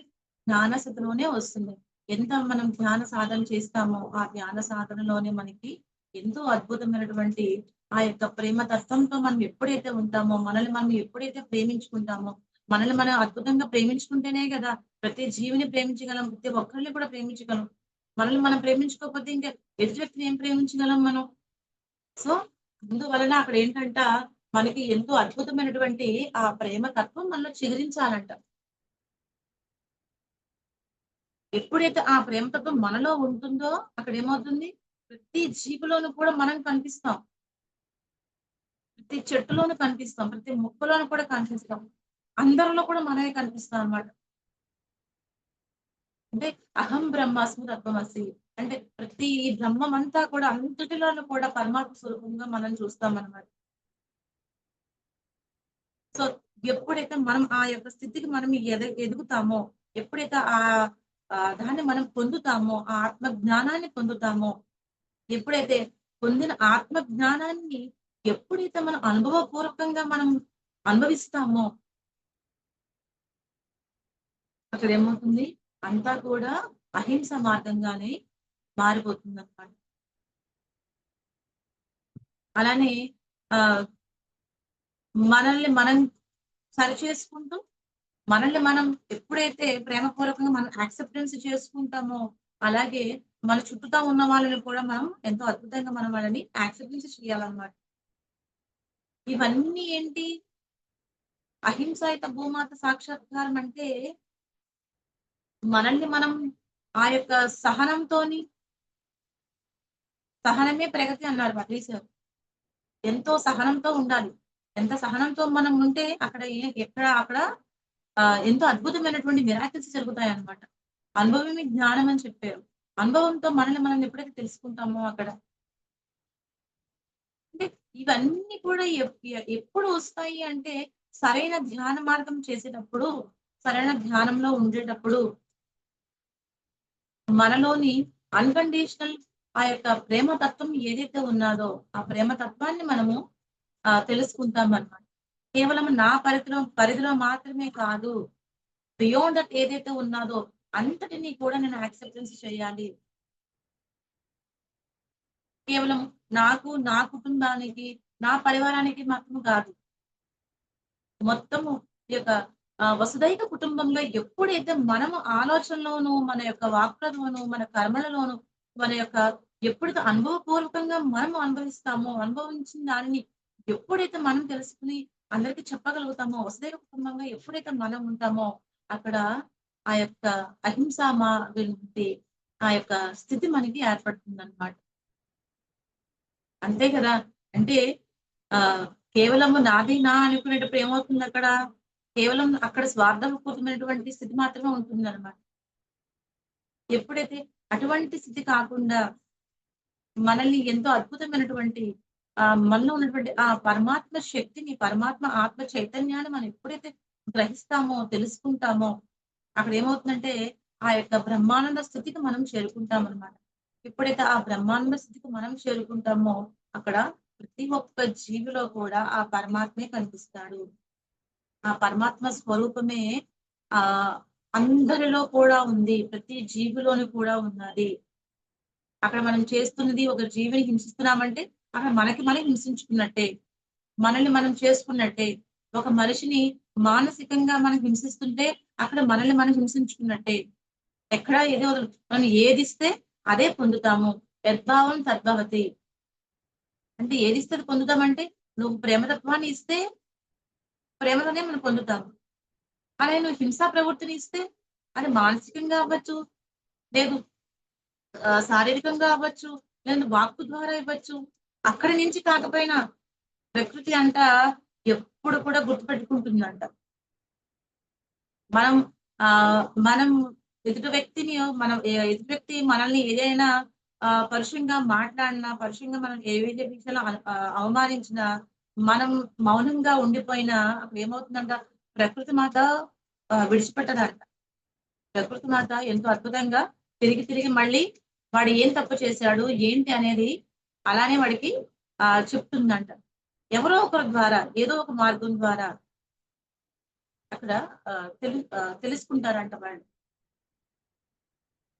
జ్ఞాన స్థితిలోనే వస్తుంది. ఎంత మనం ధ్యాన సాధన చేస్తామో, ఆ ధ్యాన సాధనలోనే మనకి ఎంతో అద్భుతమైనటువంటి ఆ యొక్క ప్రేమ తత్వంతో మనం ఎప్పుడైతే ఉంటామో, మనల్ని మనం ఎప్పుడైతే ప్రేమించుకుంటామో, మనల్ని మనం అద్భుతంగా ప్రేమించుకుంటేనే కదా ప్రతి జీవిని ప్రేమించగలం. ప్రతి ఒక్కరిని కూడా ప్రేమించగలం. మనల్ని మనం ప్రేమించుకోకపోతే ఇంకా ఎదుటి వ్యక్తిని ఏం ప్రేమించగలం మనం? సో, అందువలన అక్కడ ఏంటంట మనకి ఎంతో అద్భుతమైనటువంటి ఆ ప్రేమ తత్వం మనలో చిగురించాలంట. ఎప్పుడైతే ఆ ప్రేమతత్వం మనలో ఉంటుందో అక్కడ ఏమవుతుంది? ప్రతి జీవిలోనూ కూడా మనం కనిపిస్తాం. ప్రతి చెట్టులోనూ కనిపిస్తాం. ప్రతి మొక్కలోనూ కూడా కనిపిస్తాం. అందరిలో కూడా మనమే కనిపిస్తాం అన్నమాట. అంటే అహం బ్రహ్మాస్మి తత్వమసి. అంటే ప్రతి ఈ బ్రహ్మమంతా కూడా అంతటిలోనూ కూడా పరమాత్మ స్వరూపంగా మనం చూస్తామన్నమాట. సో, ఎప్పుడైతే మనం ఆ యొక్క స్థితికి మనం ఎదుగుతామో, ఎప్పుడైతే దాన్ని మనం పొందుతామో, ఆ ఆత్మ జ్ఞానాన్ని పొందుతామో, ఎప్పుడైతే పొందిన ఆత్మ జ్ఞానాన్ని ఎప్పుడైతే మనం అనుభవపూర్వకంగా మనం అనుభవిస్తామో, అక్కడ ఏమవుతుంది? అంతా కూడా అహింస మార్గంగానే మారిపోతుందన్నమాట. అలానే ఆహ్, మనల్ని మనం సరిచేసుకుంటూ, మనల్ని మనం ఎప్పుడైతే ప్రేమపూర్వకంగా మనం యాక్సెప్టెన్స్ చేసుకుంటామో, అలాగే మన చుట్టూతా ఉన్న వాళ్ళని కూడా మనం ఎంతో అద్భుతంగా మనం వాళ్ళని యాక్సెప్టెన్స్ చేయాలన్నమాట. ఇవన్నీ ఏంటి? అహింసాయుత భూమాత సాక్షాత్కారం అంటే మనల్ని మనం ఆ యొక్క సహనమే ప్రగతి అన్నారు వడ్లీ సార్. ఎంతో సహనంతో ఉండాలి. ఎంత సహనంతో మనం ఉంటే అక్కడ అక్కడ ఎంతో అద్భుతమైనటువంటి మిరాకిల్స్ జరుగుతాయన్నమాట. అనుభవమే జ్ఞానం అని చెప్పారు. అనుభవంతో మనల్ని మనం ఎప్పుడైతే తెలుసుకుంటామో అక్కడ అంటే ఇవన్నీ కూడా ఎప్పుడు వస్తాయి అంటే సరైన ధ్యాన మార్గం చేసేటప్పుడు, సరైన ధ్యానంలో ఉండేటప్పుడు మనలోని అన్‌కండీషనల్ ఆ యొక్క ప్రేమ తత్వం ఏదైతే ఉన్నాదో, ఆ ప్రేమ తత్వాన్ని మనము తెలుసుకుంటామన్నమాట. కేవలం నా పరిధిలో మాత్రమే కాదు, బియాండ్ దట్ ఏదైతే ఉన్నాదో అంతటిని కూడా నేను యాక్సెప్టెన్స్ చేయాలి. కేవలం నాకు, నా కుటుంబానికి, నా పరివారానికి మాత్రం కాదు. మొత్తము ఈ యొక్క వసుదైక కుటుంబంలో ఎప్పుడైతే మనము ఆలోచనలోను, మన యొక్క వాక్కులలోను, మన కర్మలలోను, మన యొక్క ఎప్పుడైతే అనుభవపూర్వకంగా మనం అనుభవిస్తామో, అనుభవించిన దానిని ఎప్పుడైతే మనం తెలుసుకొని అందరికి చెప్పగలుగుతామో, వసుదైక కుటుంబంగా ఎప్పుడైతే మనం ఉంటామో, అక్కడ ఆ యొక్క అహింసా వంటి ఆ యొక్క స్థితి మనకి ఏర్పడుతుందన్నమాట. అంతే కదా! అంటే ఆహ్, కేవలము నాది నా అనుకునేటప్పుడు ఏమవుతుందక్కడ? కేవలం అక్కడ స్వార్థపూరితమైనటువంటి స్థితి మాత్రమే ఉంటుందన్నమాట. ఎప్పుడైతే అటువంటి స్థితి కాకుండా మనల్ని ఎంతో అద్భుతమైనటువంటి మనలో ఉన్నటువంటి ఆ పరమాత్మ శక్తిని, పరమాత్మ ఆత్మ చైతన్యాన్ని మనం ఎప్పుడైతే గ్రహిస్తామో, తెలుసుకుంటామో, అక్కడ ఏమవుతుందంటే ఆ యొక్క బ్రహ్మానంద స్థితికి మనం చేరుకుంటామన్నమాట. ఎప్పుడైతే ఆ బ్రహ్మానంద స్థితికి మనం చేరుకుంటామో, అక్కడ ప్రతి ఒక్క జీవిలో కూడా ఆ పరమాత్మే కనిపిస్తాడు. ఆ పరమాత్మ స్వరూపమే ఆహ్, అందరిలో కూడా ఉంది. ప్రతి జీవిలోని కూడా ఉన్నది. అక్కడ మనం చేస్తున్నది ఒక జీవిని హింసిస్తున్నామంటే, అక్కడ మనకి మనం హింసించుకున్నట్టే. మనల్ని మనం చేసుకున్నట్టే. ఒక మనిషిని మానసికంగా మనం హింసిస్తుంటే, అక్కడ మనల్ని మనం హింసించుకున్నట్టే. ఎక్కడా ఏది వదలం. మనం ఏదిస్తే అదే పొందుతాము. యద్భావం తద్భవతి. అంటే ఏదిస్తే అది పొందుతామంటే, నువ్వు ప్రేమతత్వాన్ని ఇస్తే ప్రేమతోనే మనం పొందుతాము. అలాగే నువ్వు హింసా ప్రవృత్తిని ఇస్తే, అది మానసికంగా అవ్వచ్చు, లేదు శారీరకంగా అవ్వచ్చు, లేదు వాక్కు ద్వారా ఇవ్వచ్చు. అక్కడి నుంచి కాకపోయినా ప్రకృతి అంట ఎప్పుడు కూడా గుర్తుపెట్టుకుంటుందంట. మనం మనం ఎదుటి వ్యక్తి మనల్ని ఏదైనా పరుషంగా మాట్లాడినా, పరుషంగా మనం ఏవైతే విషయాలు అవమానించినా, మనం మౌనంగా ఉండిపోయినా అక్కడ ఏమవుతుందంట ప్రకృతి మాత విడిచిపెట్టదంట. ప్రకృతి మాత ఎంతో అద్భుతంగా తిరిగి తిరిగి మళ్ళీ వాడు ఏం తప్పు చేశాడు ఏంటి అనేది అలానే వాడికి చెప్తుందంట. ఎవరో ఒకరి ద్వారా ఏదో ఒక మార్గం ద్వారా అక్కడ తెలుసుకుంటారంట వాళ్ళు.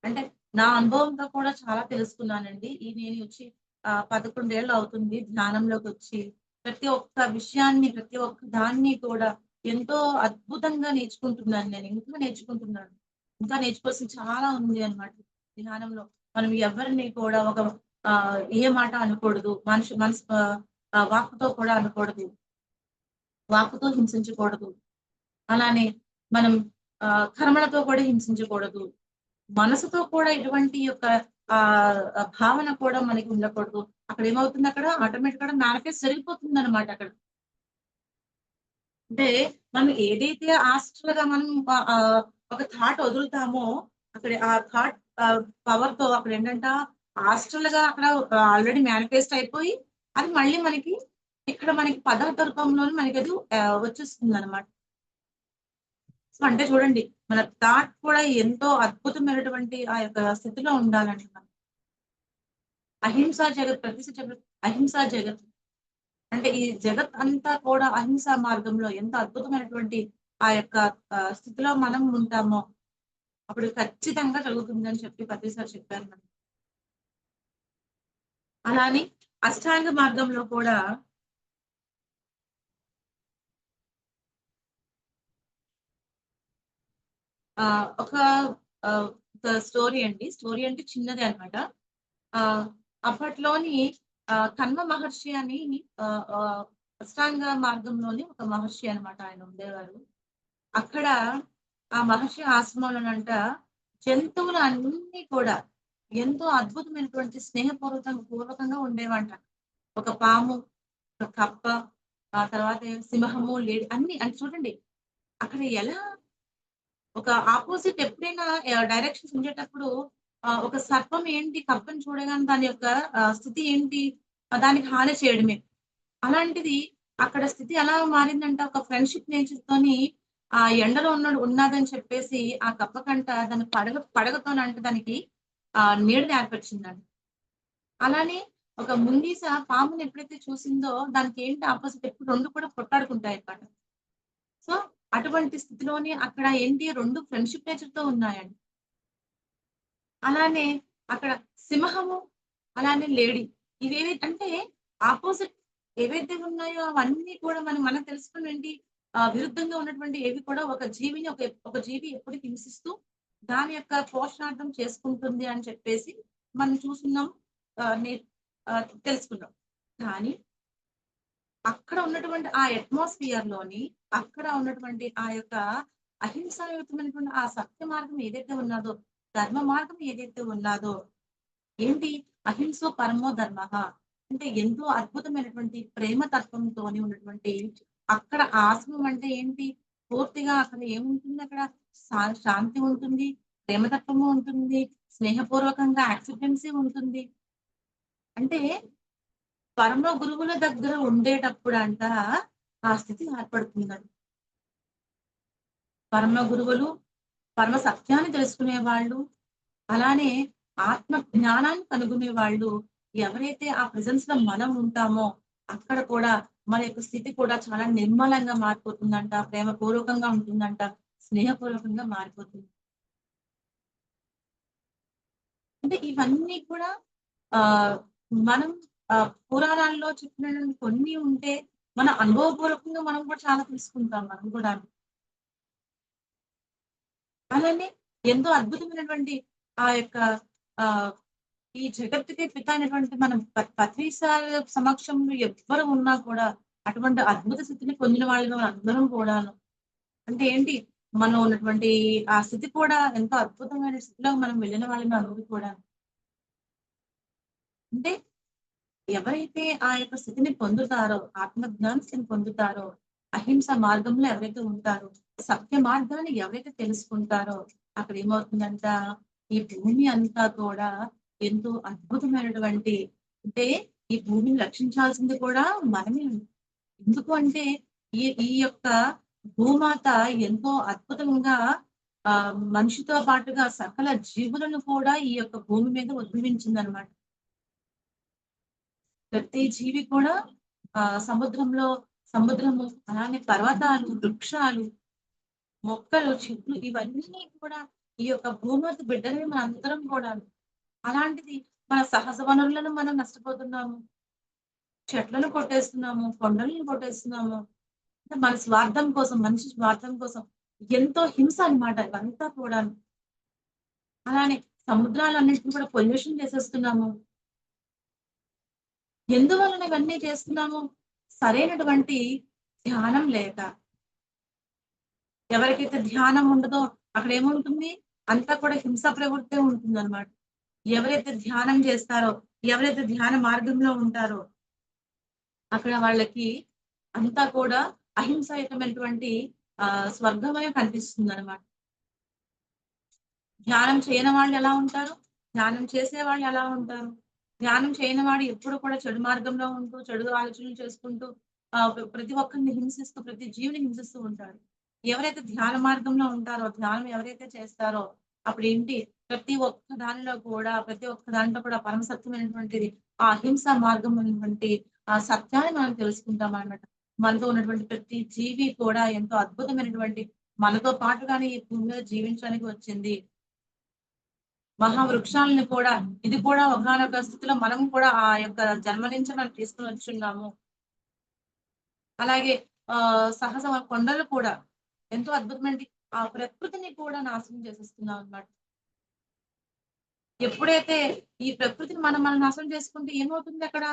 అంటే నా అనుభవంతో కూడా చాలా తెలుసుకున్నానండి. నేను వచ్చి 11 ఏళ్ళు అవుతుంది ధ్యానంలోకి వచ్చి. ప్రతి ఒక్క విషయాన్ని, ప్రతి ఒక్క దాన్ని కూడా ఎంతో అద్భుతంగా నేర్చుకుంటున్నాను నేను. ఇంకా నేర్చుకుంటున్నాను. ఇంకా నేర్చుకోవాల్సింది చాలా ఉంది అన్నమాట ధ్యానంలో. మనం ఎవరిని కూడా ఏ మాట అనకూడదు. మనసు వాక్కుతో కూడా అనకూడదు. వాక్కుతో హింసించకూడదు. అలానే మనం కర్మలతో కూడా హింసించకూడదు. మనసుతో కూడా ఇటువంటి యొక్క భావన కూడా మనకి ఉండకూడదు. అక్కడ ఏమవుతుంది, అక్కడ ఆటోమేటిక్ గా మేనిఫెస్ట్ జరిగిపోతుంది అనమాట అక్కడ. అంటే మనం ఏదైతే ఆస్ట్రల్ గా మనం ఒక థాట్ వదులుతామో అక్కడ ఆ థాట్ పవర్ తో అక్కడ ఏంటంటే ఆస్ట్రల్ గా అక్కడ ఆల్రెడీ మేనిఫెస్ట్ అయిపోయి అది మళ్ళీ ఇక్కడ మనకి పదార్థ రూపంలోనే మనకి అది వచ్చేస్తుంది అనమాట. సో అంటే చూడండి, మన థాట్ కూడా ఎంతో అద్భుతమైనటువంటి ఆ యొక్క స్థితిలో ఉండాలండి మనం. అహింసా జగత్, ప్రతిష్ఠ జగత్, అహింసా జగత్ అంటే ఈ జగత్ అంతా కూడా అహింసా మార్గంలో ఎంత అద్భుతమైనటువంటి ఆ యొక్క స్థితిలో మనం ఉంటామో అప్పుడు ఖచ్చితంగా జరుగుతుందని చెప్పి ప్రతిసారి చెప్పారు మనం. అలానే అష్టాంగ మార్గంలో కూడా ఒక స్టోరీ అండి. స్టోరీ అంటే చిన్నదే అనమాట. అప్పట్లోని కన్వ మహర్షి అని అష్టాంగ మార్గంలోని ఒక మహర్షి అనమాట. ఆయన ఉండేవారు. అక్కడ ఆ మహర్షి ఆశ్రమంలోనంట జంతువులు అన్ని కూడా ఎంతో అద్భుతమైనటువంటి పూర్వకంగా ఉండేవంట. ఒక పాము, ఒక కప్ప, ఆ తర్వాత సింహము, లేడి అన్ని అంటే చూడండి అక్కడ ఎలా ఒక ఆపోజిట్ ఎప్పుడైనా డైరెక్షన్స్ ఉండేటప్పుడు ఒక సర్పం ఏంటి కప్పని చూడగానే దాని యొక్క స్థితి ఏంటి, దానికి హాని చేయడమే. అలాంటిది అక్కడ స్థితి ఎలా మారిందంటే ఒక ఫ్రెండ్షిప్ నేచర్ తోని ఆ ఎండలో ఉన్నదని చెప్పేసి ఆ కప్ప కంట దాని పడగతోనంటే దానికి నీడని ఏర్పరిచిందండి. అలానే ఒక ముంగీస పాముని ఎప్పుడైతే చూసిందో దానికి ఏంటి ఆపోజిట్ ఎప్పుడు రెండు కూడా కొట్టాడుకుంటాయి అన్నమాట. సో అటువంటి స్థితిలోనే అక్కడ ఏంటి రెండు ఫ్రెండ్షిప్ నేచర్ తో ఉన్నాయండి. అలానే అక్కడ సింహము, అలానే లేడీ ఇవేవి అంటే ఆపోజిట్ ఏవైతే ఉన్నాయో అవన్నీ కూడా మనం తెలుసుకుని ఏంటి విరుద్ధంగా ఉన్నటువంటి ఏవి కూడా ఒక జీవి ఎప్పుడు హింసిస్తూ దాని యొక్క పోషణార్థం చేసుకుంటుంది అని చెప్పేసి మనం చూస్తున్నాం, తెలుసుకున్నాం. కానీ అక్కడ ఉన్నటువంటి ఆ అట్మాస్ఫియర్ లోని అక్కడ ఉన్నటువంటి ఆ యొక్క అహింసాయుతమైనటువంటి ఆ సత్య మార్గం ఏదైతే ఉన్నదో, ధర్మ మార్గం ఏదైతే ఉన్నదో ఏంటి అహింసో పరమో ధర్మ అంటే ఎంతో అద్భుతమైనటువంటి ప్రేమ తత్వంతోని ఉన్నటువంటి అక్కడ ఆశ్రమం అంటే ఏంటి, పూర్తిగా అక్కడ ఏముంటుంది, అక్కడ శాంతి ఉంటుంది, ప్రేమతత్వము ఉంటుంది, స్నేహపూర్వకంగా యాక్సెప్టెన్సీ ఉంటుంది. అంటే పరమ గురువుల దగ్గర ఉండేటప్పుడు అంట ఆ స్థితి ఏర్పడుతుందండి. పరమ గురువులు పరమ సత్యాన్ని తెలుసుకునే వాళ్ళు, అలానే ఆత్మ జ్ఞానాన్ని కనుగొనే వాళ్ళు ఎవరైతే ఆ ప్రెజెన్స్ లో మనం ఉంటామో అక్కడ కూడా మన యొక్క స్థితి కూడా చాలా నిర్మలంగా మారిపోతుందంట, ప్రేమపూర్వకంగా ఉంటుందంట, స్నేహపూర్వకంగా మారిపోతుంది. అంటే ఇవన్నీ కూడా ఆ మనం పురాణాల్లో చెప్పిన కొన్ని ఉంటే మన అనుభవపూర్వకంగా మనం కూడా చాలా తెలుసుకుంటాం మనం కూడా. అలానే ఎంతో అద్భుతమైనటువంటి ఆ యొక్క ఆ ఈ జగత్తుకే పిత అయినటువంటి మనం పత్రిసాల సమక్షంలో ఎవ్వరు ఉన్నా కూడా అటువంటి అద్భుత స్థితిని పొందిన వాళ్ళగా అందరం కూడాను. అంటే ఏంటి మనం ఉన్నటువంటి ఆ స్థితి కూడా ఎంతో అద్భుతమైన స్థితిలో మనం వెళ్ళిన వాళ్ళని అందరూ కూడా. అంటే ఎవరైతే ఆ యొక్క స్థితిని పొందుతారో, ఆత్మజ్ఞాన స్థితిని పొందుతారో, అహింస మార్గంలో ఎవరైతే ఉంటారో, సత్య మార్గాన్ని ఎవరైతే తెలుసుకుంటారో అక్కడ ఏమవుతుందంట ఈ భూమి అంతా కూడా ఎంతో అద్భుతమైనటువంటి అంటే ఈ భూమిని రక్షించాల్సింది కూడా మనమే. ఎందుకు అంటే ఈ ఈ యొక్క భూమాత ఎంతో అద్భుతంగా మనిషితో పాటుగా సకల జీవులను కూడా ఈ యొక్క భూమి మీద ఉద్భవించిందనమాట. ప్రతి జీవి కూడా సముద్రము, అలానే పర్వతాలు, వృక్షాలు, మొక్కలు, చెట్లు ఇవన్నీ కూడా ఈ యొక్క భూమికి బిడ్డలే మనందరం కూడా. అలాంటిది మన సహజ వనరులను మనం నష్టపోతున్నాము. చెట్లను కొట్టేస్తున్నాము, కొండలను కొట్టేస్తున్నాము. మన స్వార్థం కోసం, మనిషి స్వార్థం కోసం ఎంతో హింస అన్నమాట ఇవంతా కూడాను. అలానే సముద్రాలన్నిటిని కూడా పొల్యూషన్ చేసేస్తున్నాము. ఎందువలన ఇవన్నీ చేస్తున్నాము? సరైనటువంటి ధ్యానం లేక. ఎవరికైతే ధ్యానం ఉండదో అక్కడ ఏముంటుంది? అంతా కూడా హింసా ప్రవృత్తే ఉంటుందన్నమాట. ఎవరైతే ధ్యానం చేస్తారో, ఎవరైతే ధ్యాన మార్గంలో ఉంటారో అక్కడ వాళ్ళకి అంతా కూడా అహింసాయుతమైనటువంటి స్వర్గమయం కనిపిస్తుందన్నమాట. ధ్యానం చేయని వాళ్ళు ఎలా ఉంటారు? ధ్యానం చేసే వాళ్ళు ఎలా ఉంటారు? ధ్యానం చేయని వాడు ఎప్పుడు కూడా చెడు మార్గంలో ఉంటూ, చెడు ఆలోచనలు చేసుకుంటూ ప్రతి ఒక్కరిని హింసిస్తూ, ప్రతి జీవిని హింసిస్తూ ఉంటాడు. ఎవరైతే ధ్యాన మార్గంలో ఉంటారో, ధ్యానం ఎవరైతే చేస్తారో అప్పుడేంటి ప్రతి ఒక్క దానిలో కూడా, ప్రతి ఒక్క దాంట్లో కూడా పరమ సత్యమైనటువంటిది ఆ అహింసా మార్గం అనేటువంటి ఆ సత్యాన్ని మనం తెలుసుకుంటాం అన్నమాట. మనతో ఉన్నటువంటి ప్రతి జీవి కూడా ఎంతో అద్భుతమైనటువంటి మనతో పాటుగానే ఈ భూమి మీద జీవించడానికి వచ్చింది. మహావృక్షాలను కూడా ఇది కూడా ఒకానొక స్థితిలో మనం కూడా ఆ యొక్క జన్మ నుంచి మనం తీసుకుని వచ్చున్నాము. అలాగే సహజ కొండలు కూడా ఎంతో అద్భుతమైన ఆ ప్రకృతిని కూడా నాశనం చేసేస్తున్నాం అన్నమాట. ఎప్పుడైతే ఈ ప్రకృతిని మనం నాశనం చేసుకుంటే ఏమవుతుంది అక్కడ?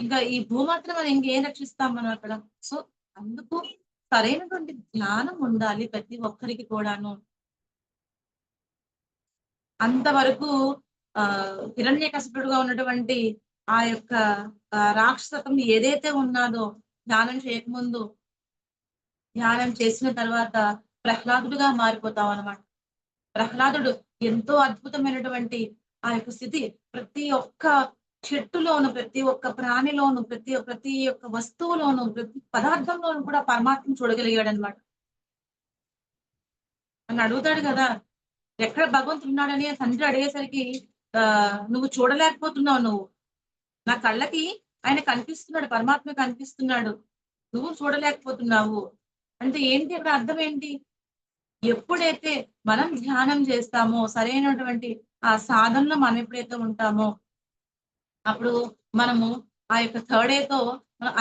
ఇంకా ఈ భూమాతను మనం ఇంకేం రక్షిస్తాం మనం అక్కడ? సో అందుకు సరైనటువంటి జ్ఞానం ఉండాలి ప్రతి ఒక్కరికి కూడాను. అంతవరకు హిరణ్యకశిపుడుగా ఉన్నటువంటి ఆ యొక్క రాక్షసత్వం ఏదైతే ఉన్నాదో ధ్యానం చేయకముందు, ధ్యానం చేసిన తర్వాత ప్రహ్లాదుడుగా మారిపోతాం అన్నమాట. ప్రహ్లాదుడు ఎంతో అద్భుతమైనటువంటి ఆ యొక్క స్థితి. ప్రతి ఒక్క చెట్టులోను, ప్రతి ఒక్క ప్రాణిలోను, ప్రతి ఒక్క వస్తువులోను, ప్రతి పదార్థంలోను కూడా పరమాత్మను చూడగలిగాడు అనమాట. అని అడుగుతాడు కదా, ఎక్కడ భగవంతుడు ఉన్నాడని తండ్రి అడిగేసరికి నువ్వు చూడలేకపోతున్నావు నువ్వు. నా కళ్ళకి ఆయన కనిపిస్తున్నాడు, పరమాత్మ కనిపిస్తున్నాడు, నువ్వు చూడలేకపోతున్నావు. అంటే ఏంటి అక్కడ అర్థం ఏంటి? ఎప్పుడైతే మనం ధ్యానం చేస్తామో, సరైనటువంటి ఆ సాధనలో మనం ఎప్పుడైతే ఉంటామో అప్పుడు మనము ఆ యొక్క థర్డ్ ఐతో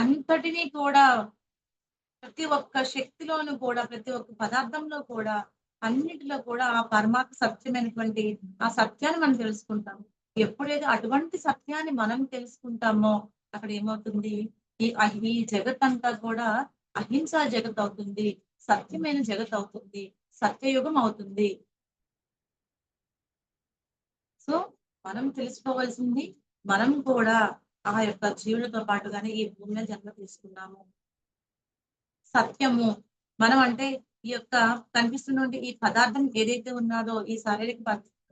అంతటినీ కూడా ప్రతి ఒక్క శక్తిలోను కూడా, ప్రతి ఒక్క పదార్థంలో కూడా, అన్నిటిలో కూడా ఆ పరమాత్మ సత్యమైనటువంటి ఆ సత్యాన్ని మనం తెలుసుకుంటాం. ఎప్పుడైతే అటువంటి సత్యాన్ని మనం తెలుసుకుంటామో అక్కడ ఏమవుతుంది? ఈ జగత్ అంతా కూడా అహింసా జగత్ అవుతుంది. సత్యమైన జగత్ అవుతుంది. సత్యయుగం అవుతుంది. సో మనం తెలుసుకోవాల్సింది, మనం కూడా ఆ యొక్క జీవులతో పాటుగానే ఈ భూమి మీద జన్మ తీసుకున్నాము. సత్యము మనం అంటే ఈ యొక్క కనిపిస్తున్నటువంటి ఈ పదార్థం ఏదైతే ఉన్నాదో, ఈ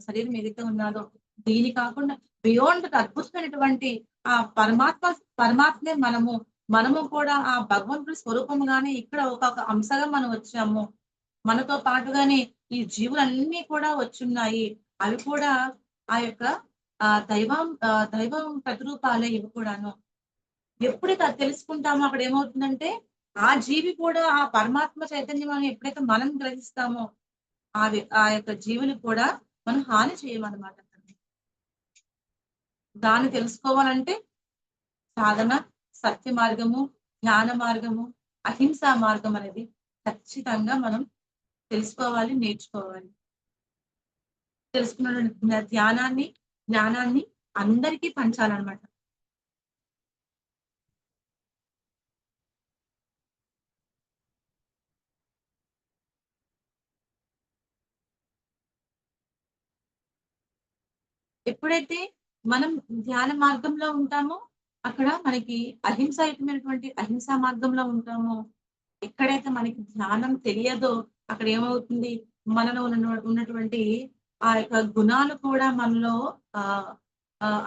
శరీరం ఏదైతే ఉన్నాదో, దీని కాకుండా బియాండ్ అద్భుతమైనటువంటి ఆ పరమాత్మే మనము కూడా ఆ భగవంతుడి స్వరూపముగానే ఇక్కడ ఒక అంశగా మనం వచ్చాము. మనతో పాటుగానే ఈ జీవులన్నీ కూడా వచ్చున్నాయి. అవి కూడా ఆ యొక్క దైవం ప్రతిరూపాలే ఇవి కూడాను. ఎప్పుడైతే అది తెలుసుకుంటామో అక్కడ ఏమవుతుందంటే ఆ జీవి కూడా ఆ పరమాత్మ చైతన్యం ఎప్పుడైతే మనం గ్రహిస్తామో ఆ యొక్క జీవులు కూడా మనం హాని చేయమన్నమాట. దాన్ని తెలుసుకోవాలంటే సాధన, సత్య మార్గము, జ్ఞాన మార్గము, అహింసా మార్గం అనేది ఖచ్చితంగా మనం తెలుసుకోవాలి, నేర్చుకోవాలి. తెలుసుకున్న జ్ఞానాన్ని అందరికీ పంచాలన్నమాట. ఎప్పుడైతే మనం ధ్యాన మార్గంలో ఉంటామో అక్కడ మనకి అహింసా మార్గంలో ఉంటామో, ఎక్కడైతే మనకి ధ్యానం తెలియదో అక్కడ ఏమవుతుంది? మనలో ఉన్నటువంటి ఆ యొక్క గుణాలు కూడా మనలో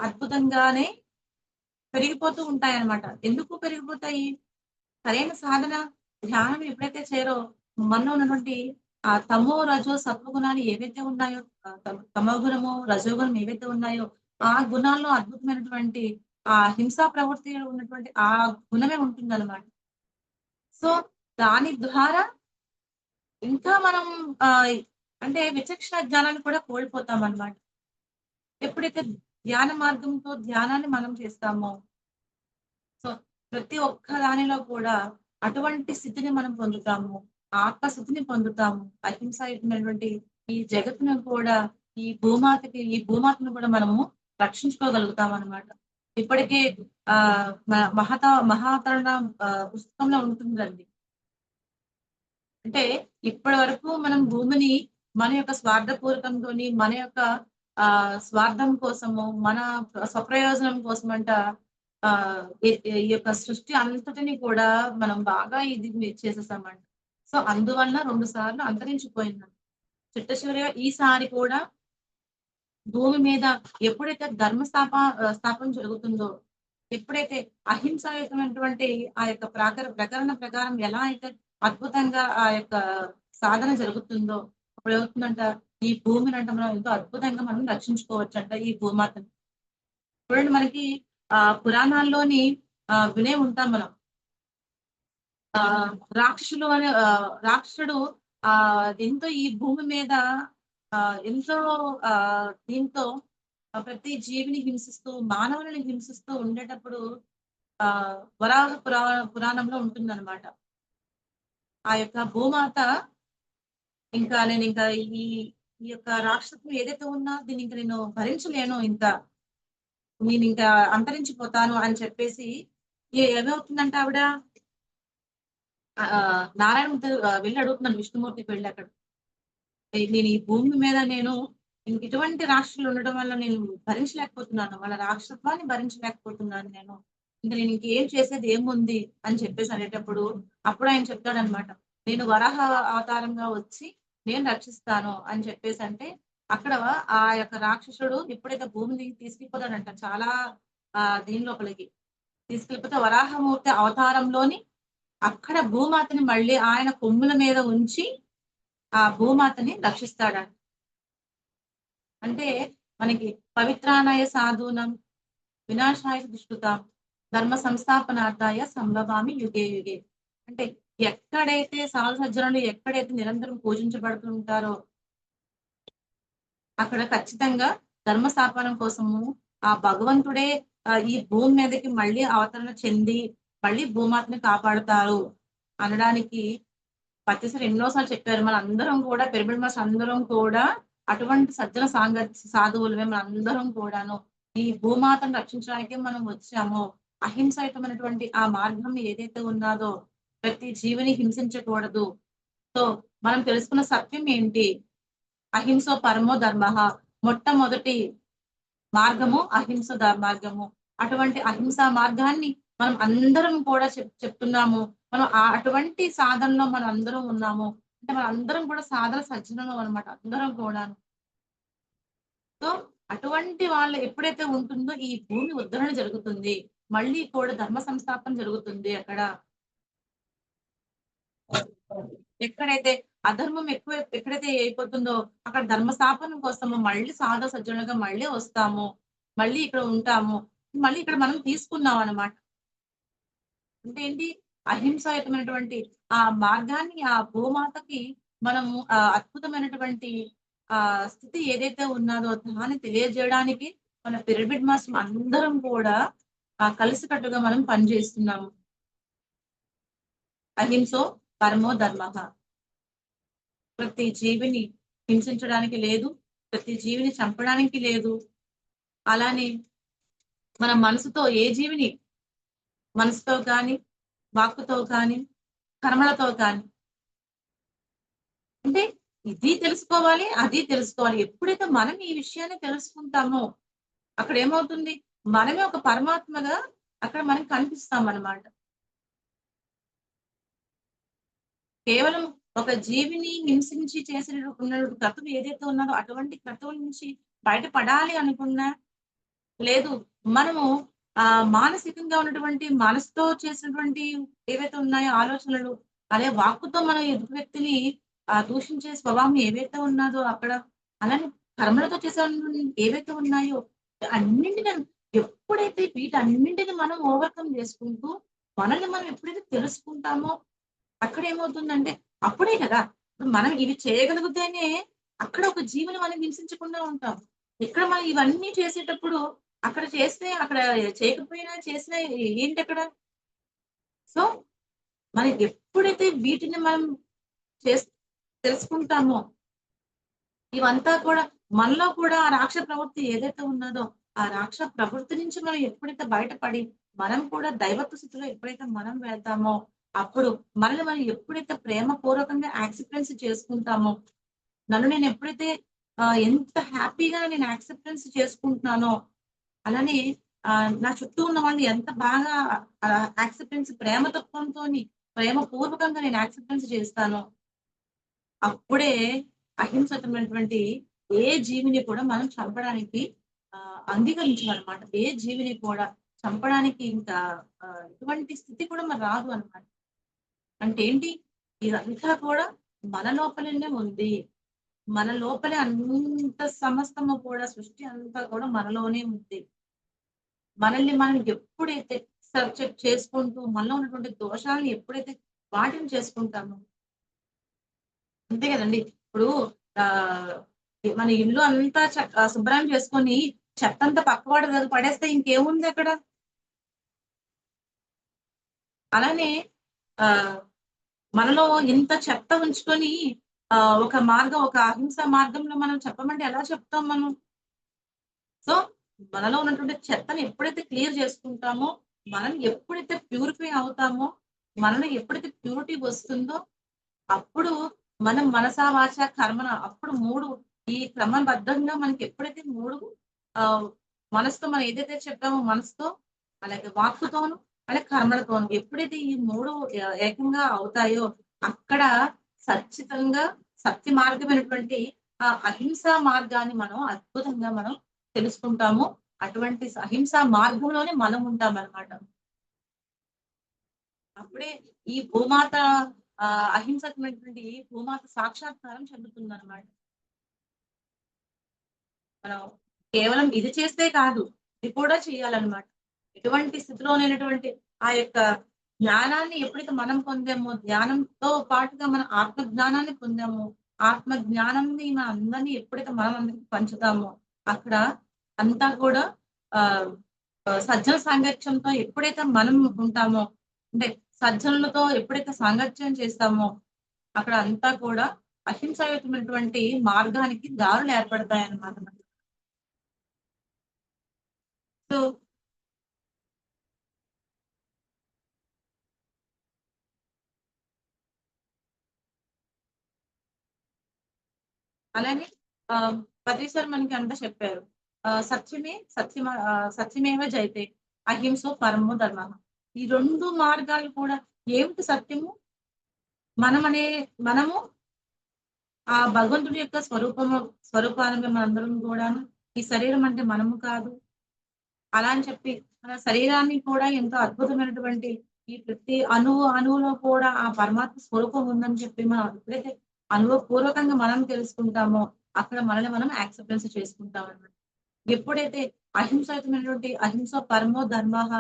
అద్భుతంగానే పెరిగిపోతూ ఉంటాయన్నమాట. ఎందుకు పెరిగిపోతాయి? సరైన సాధన, ధ్యానం ఎప్పుడైతే చేయరో మనలో ఉన్నటువంటి ఆ తమో రజో సత్వగుణాలు ఏవైతే ఉన్నాయో, తమో గుణము రజోగుణం ఏవైతే ఉన్నాయో ఆ గుణాల్లో అద్భుతమైనటువంటి ఆ హింసా ప్రవృత్తి ఉన్నటువంటి ఆ గుణమే ఉంటుందన్నమాట. సో దాని ద్వారా ఇంకా మనం ఆ అంటే విచక్షణ జ్ఞానాన్ని కూడా కోల్పోతాం అన్నమాట. ఎప్పుడైతే ధ్యాన మార్గంతో ధ్యానాన్ని మనం చేస్తామో, సో ప్రతి ఒక్క దానిలో కూడా అటువంటి స్థితిని మనం పొందుతాము. ఆత్మస్థితిని పొందుతాము. అహింసాయుతమైనటువంటి ఈ జగత్తును కూడా, ఈ భూమాతను కూడా మనము రక్షించుకోగలుగుతాం అన్నమాట. ఇప్పటికే మహాతరణ పుస్తకంలో ఉంటుందండి. అంటే ఇప్పటి వరకు మనం భూమిని మన యొక్క స్వార్థపూరితంతోని, మన యొక్క స్వార్థం కోసము, మన స్వప్రయోజనం కోసమంట ఈ యొక్క సృష్టి అంతటిని కూడా మనం బాగా ఇది చేసేసామంట. సో అందువల్ల 2 సార్లు అంతరించిపోయిందంట. చిట్టచివరిగా ఈసారి కూడా భూమి మీద ఎప్పుడైతే స్థాపన జరుగుతుందో, ఎప్పుడైతే అహింసాయుతమైనటువంటి ఆ యొక్క ప్రకరణ ప్రకారం ఎలా అయితే అద్భుతంగా ఆ యొక్క సాధన జరుగుతుందో, అప్పుడు ఏమవుతుందంట, ఈ భూమినంట మనం ఎంతో అద్భుతంగా మనం రక్షించుకోవచ్చంట ఈ భూమాతని. చూడండి మనకి పురాణాల్లోని వినే ఉంటాం మనం. రాక్షసుడు ఎంతో ఈ భూమి మీద ఎంతో దీంతో ప్రతి జీవిని హింసిస్తూ, మానవులని హింసిస్తూ ఉండేటప్పుడు వరాహ పురాణంలో ఉంటుందన్నమాట. ఆ యొక్క భూమాత నేను ఇంకా ఈ ఈ యొక్క రాక్షసత్వం ఏదైతే ఉన్నా దీన్ని ఇంకా నేను భరించలేను, నేను ఇంకా అంతరించిపోతాను అని చెప్పేసి ఏమవుతుందంటే ఆవిడ నారాయణమూర్తి వెళ్ళి అడుగుతున్నాను, విష్ణుమూర్తికి వెళ్ళి అక్కడ నేను ఈ భూమి మీద ఇటువంటి రాక్షసులు ఉండడం వల్ల నేను భరించలేకపోతున్నాను, వాళ్ళ రాక్షసత్వాన్ని భరించలేకపోతున్నాను ఇంకా నేను ఇంకేం చేసేది ఏముంది అని చెప్పేసి అనేటప్పుడు అప్పుడు ఆయన చెప్తాడనమాట, నేను వరాహ అవతారంగా వచ్చి నేను రక్షిస్తాను అని చెప్పేసి అంటే, అక్కడ ఆ యొక్క రాక్షసుడు ఎప్పుడైతే భూమిని తీసుకెళ్ళిపోతాడంట, చాలా దీని లోపలికి తీసుకెళ్ళిపోతే వరాహమూర్తి అవతారంలోని అక్కడ భూమాతని మళ్ళీ ఆయన కొమ్ముల మీద ఉంచి ఆ భూమాతని రక్షిస్తాడంట. అంటే మనకి పవిత్రానాయ సాధూనం వినాశాయ దుష్కృతాం ధర్మ సంస్థాపనార్థాయ సంభవామి యుగే యుగే. అంటే ఎక్కడైతే సాధు సజ్జనులు ఎక్కడైతే నిరంతరం పూజించబడుతుంటారో అక్కడ ఖచ్చితంగా ధర్మ స్థాపనం కోసము ఆ భగవంతుడే ఈ భూమి మీదకి మళ్ళీ అవతరణ చెంది మళ్ళీ భూమాతని కాపాడుతారు అనడానికి పత్తిసారి ఎన్నోసార్లు చెప్పారు. మన అందరం కూడా పిరమిడ్ మాస్టర్ అందరం కూడా అటువంటి సజ్జన సాధువులమే మన అందరం కూడాను. ఈ భూమాతను రక్షించడానికే మనం వచ్చాము. అహింసాయుతమైనటువంటి ఆ మార్గం ఏదైతే ఉన్నదో, ప్రతి జీవిని హింసించకూడదు. సో మనం తెలుసుకున్న సత్యం ఏంటి? అహింసో పరమో ధర్మ. మొట్టమొదటి మార్గము అహింస మార్గము. అటువంటి అహింసా మార్గాన్ని మనం అందరం కూడా చెప్తున్నాము. మనం అటువంటి సాధనలో మనం అందరం ఉన్నాము. అంటే మన అందరం కూడా సాధన సజ్జనంలో అనమాట, అందరం కూడాను. సో అటువంటి వాళ్ళు ఎప్పుడైతే ఉంటుందో ఈ భూమి ఉద్ధరణ జరుగుతుంది, మళ్ళీ కూడా ధర్మ సంస్థాపన జరుగుతుంది. అక్కడ ఎక్కడైతే అధర్మం ఎక్కడైతే అయిపోతుందో అక్కడ ధర్మ స్థాపన కోసము మళ్ళీ సాధు సజ్జనులుగా మళ్ళీ వస్తాము, మళ్ళీ ఇక్కడ ఉంటాము, మళ్ళీ ఇక్కడ మనం తీసుకున్నాం అన్నమాట. అంటే ఏంటి? అహింసాయుతమైనటువంటి ఆ మార్గాన్ని ఆ భూమాతకి మనము అద్భుతమైనటువంటి స్థితి ఏదైతే ఉన్నదో దాన్ని తెలియజేయడానికి మన పిరమిడ్ మాస్టర్ అందరం కూడా కలిసికట్టుగా మనం పనిచేస్తున్నాము. అహింసో పరమో ధర్మ. ప్రతి జీవిని హింసించడానికి లేదు, ప్రతి జీవిని చంపడానికి లేదు. అలానే మన మనసుతో ఏ జీవిని మనసుతో కానీ, వాక్కుతో కానీ, కర్మలతో కానీ, అంటే ఇది తెలుసుకోవాలి, అది తెలుసుకోవాలి. ఎప్పుడైతే మనం ఈ విషయాన్ని తెలుసుకుంటామో అక్కడ ఏమవుతుంది? మనమే ఒక పరమాత్మగా అక్కడ మనం కనిపిస్తాం అన్నమాట. కేవలం ఒక జీవిని హింసించి చేసిన క్రతువు ఏదైతే ఉన్నదో అటువంటి క్రతువుల నుంచి బయటపడాలి అనుకున్నా లేదు, మనము మానసికంగా ఉన్నటువంటి మనసుతో చేసినటువంటి ఏవైతే ఉన్నాయో ఆలోచనలు, అదే వాక్కుతో మనం ఎదుటి వ్యక్తిని ఆ దూషించే స్వభావం ఏవైతే ఉన్నదో అక్కడ, అలానే కర్మలతో చేసే ఏవైతే ఉన్నాయో అన్నింటిని ఎప్పుడైతే వీటన్నింటిని మనం ఓవర్కమ్ చేసుకుంటూ మనల్ని మనం ఎప్పుడైతే తెలుసుకుంటామో అక్కడ ఏమవుతుందంటే అప్పుడే కదా ఇప్పుడు మనం ఇవి చేయగలిగితేనే అక్కడ ఒక జీవనం మనం హింసించకుండా ఉంటాం. ఇక్కడ మనం ఇవన్నీ చేసేటప్పుడు అక్కడ చేస్తే అక్కడ చేయకపోయినా చేసినా ఏంటి అక్కడ? సో మనం ఎప్పుడైతే వీటిని మనం చేస్ తెలుసుకుంటామో ఇవంతా కూడా మనలో కూడా ఆ రాక్షస ప్రవృత్తి ఏదైతే ఉన్నదో ఆ రాక్షస ప్రవృత్తి నుంచి మనం ఎప్పుడైతే బయటపడి మనం కూడా దైవత్వ స్థితిలో ఎప్పుడైతే మనం వెళ్తామో అప్పుడు మనల్ని మనం ఎప్పుడైతే ప్రేమ పూర్వకంగా యాక్సెప్టెన్స్ చేసుకుంటామో నన్ను నేను ఎప్పుడైతే ఎంత హ్యాపీగా నేను యాక్సెప్టెన్స్ చేసుకుంటున్నానో అలానే నా చుట్టూ ఉన్న వాళ్ళని ఎంత బాగా యాక్సెప్టెన్స్ ప్రేమ తత్వంతోని ప్రేమ పూర్వకంగా నేను యాక్సెప్టెన్స్ చేస్తానో అప్పుడే అహింసకమైనటువంటి ఏ జీవిని కూడా మనం చంపడానికి అంగీకరించాలన్నమాట. ఏ జీవిని కూడా చంపడానికి ఇంకా ఎటువంటి స్థితి కూడా మరి రాదు అన్నమాట. అంటే ఏంటి? ఇదంతా కూడా మన లోపలనే ఉంది. మన లోపలే అంత సమస్తము కూడా సృష్టి అంతా కూడా మనలోనే ఉంది. మనల్ని మనం ఎప్పుడైతే సెర్చ్ చేసుకుంటూ మనలో ఉన్నటువంటి దోషాలను ఎప్పుడైతే వాటిని చేసుకుంటామో అంతే కదండి. ఇప్పుడు ఆహ్, మన ఇల్లు అంతా శుభ్రం చేసుకొని చెత్తంతా పక్కవాడి దగ్గర పడేస్తే ఇంకేముంది అక్కడ? అలానే ఆహ్, మనలో ఇంత చెత్త ఉంచుకొని ఒక అహింస మార్గంలో మనం చెప్పమంటే ఎలా చెప్తాం మనం? సో, మనలో ఉన్నటువంటి చెత్తని ఎప్పుడైతే క్లియర్ చేసుకుంటామో, మనం ఎప్పుడైతే ప్యూరిఫై అవుతామో, మనలో ఎప్పుడైతే ప్యూరిటీ వస్తుందో అప్పుడు మనం మనసా, వాచ, కర్మన అప్పుడు 3 ఈ క్రమబద్ధంగా మనకి ఎప్పుడైతే 3 ఆహ్, మనసుతో మనం ఏదైతే చెప్పామో మనసుతో, అలాగే వాక్కుతోను, అలాగే కర్మలతోను ఎప్పుడైతే ఈ 3 ఏకంగా అవుతాయో అక్కడ ఖచ్చితంగా సత్య మార్గమైనటువంటి అహింసా మార్గాన్ని మనం అద్భుతంగా మనం తెలుసుకుంటాము. అటువంటి అహింసా మార్గంలోనే మనం ఉంటామనమాట. అప్పుడే ఈ భూమాత అహింసకమైనటువంటి భూమాత సాక్షాత్కారం చెందుతుందన్నమాట. మనం కేవలం ఇది చేస్తే కాదు, ఇది కూడా చేయాలన్నమాట. ఎటువంటి స్థితిలోనైనటువంటి ఆ యొక్క జ్ఞానాన్ని ఎప్పుడైతే మనం పొందామో, జ్ఞానంతో పాటుగా మన ఆత్మ జ్ఞానాన్ని పొందామో, ఆత్మ జ్ఞానాన్ని మన అందరిని ఎప్పుడైతే మనం అందరికి పంచుతామో, అక్కడ అంతా కూడా ఆహ్, సజ్జన సాంగత్యంతో ఎప్పుడైతే మనం ఉంటామో, అంటే సజ్జనులతో ఎప్పుడైతే సాంగత్యం చేస్తామో, అక్కడ అంతా కూడా అహింసాయుతమైనటువంటి మార్గానికి దారులు ఏర్పడతాయన్నమాట. సో, అలానే ఆహ్, ప్రతిసారి మనకి అంతా చెప్పారు. సత్యమేవ జయతే అహింసో పరమో ధర్మః. ఈ 2 మార్గాలు కూడా ఏమిటి సత్యము? మనమనే మనము ఆ భగవంతుడి యొక్క స్వరూపాలుగా మనందరం గూడాను. ఈ శరీరం అంటే మనము కాదు. అలా అని చెప్పి మన శరీరాన్ని కూడా ఎంతో అద్భుతమైనటువంటి ఈ ప్రతి అణువులో కూడా ఆ పరమాత్మ స్వరూపం ఉందని చెప్పి మనం ఎప్పుడైతే అనుభవపూర్వకంగా మనం తెలుసుకుంటామో, అక్కడ మనల్ని మనం యాక్సెప్టెన్స్ చేసుకుంటామన్నమాట. ఎప్పుడైతే అహింసయుతమైనటువంటి అహింస పరమో ధర్మః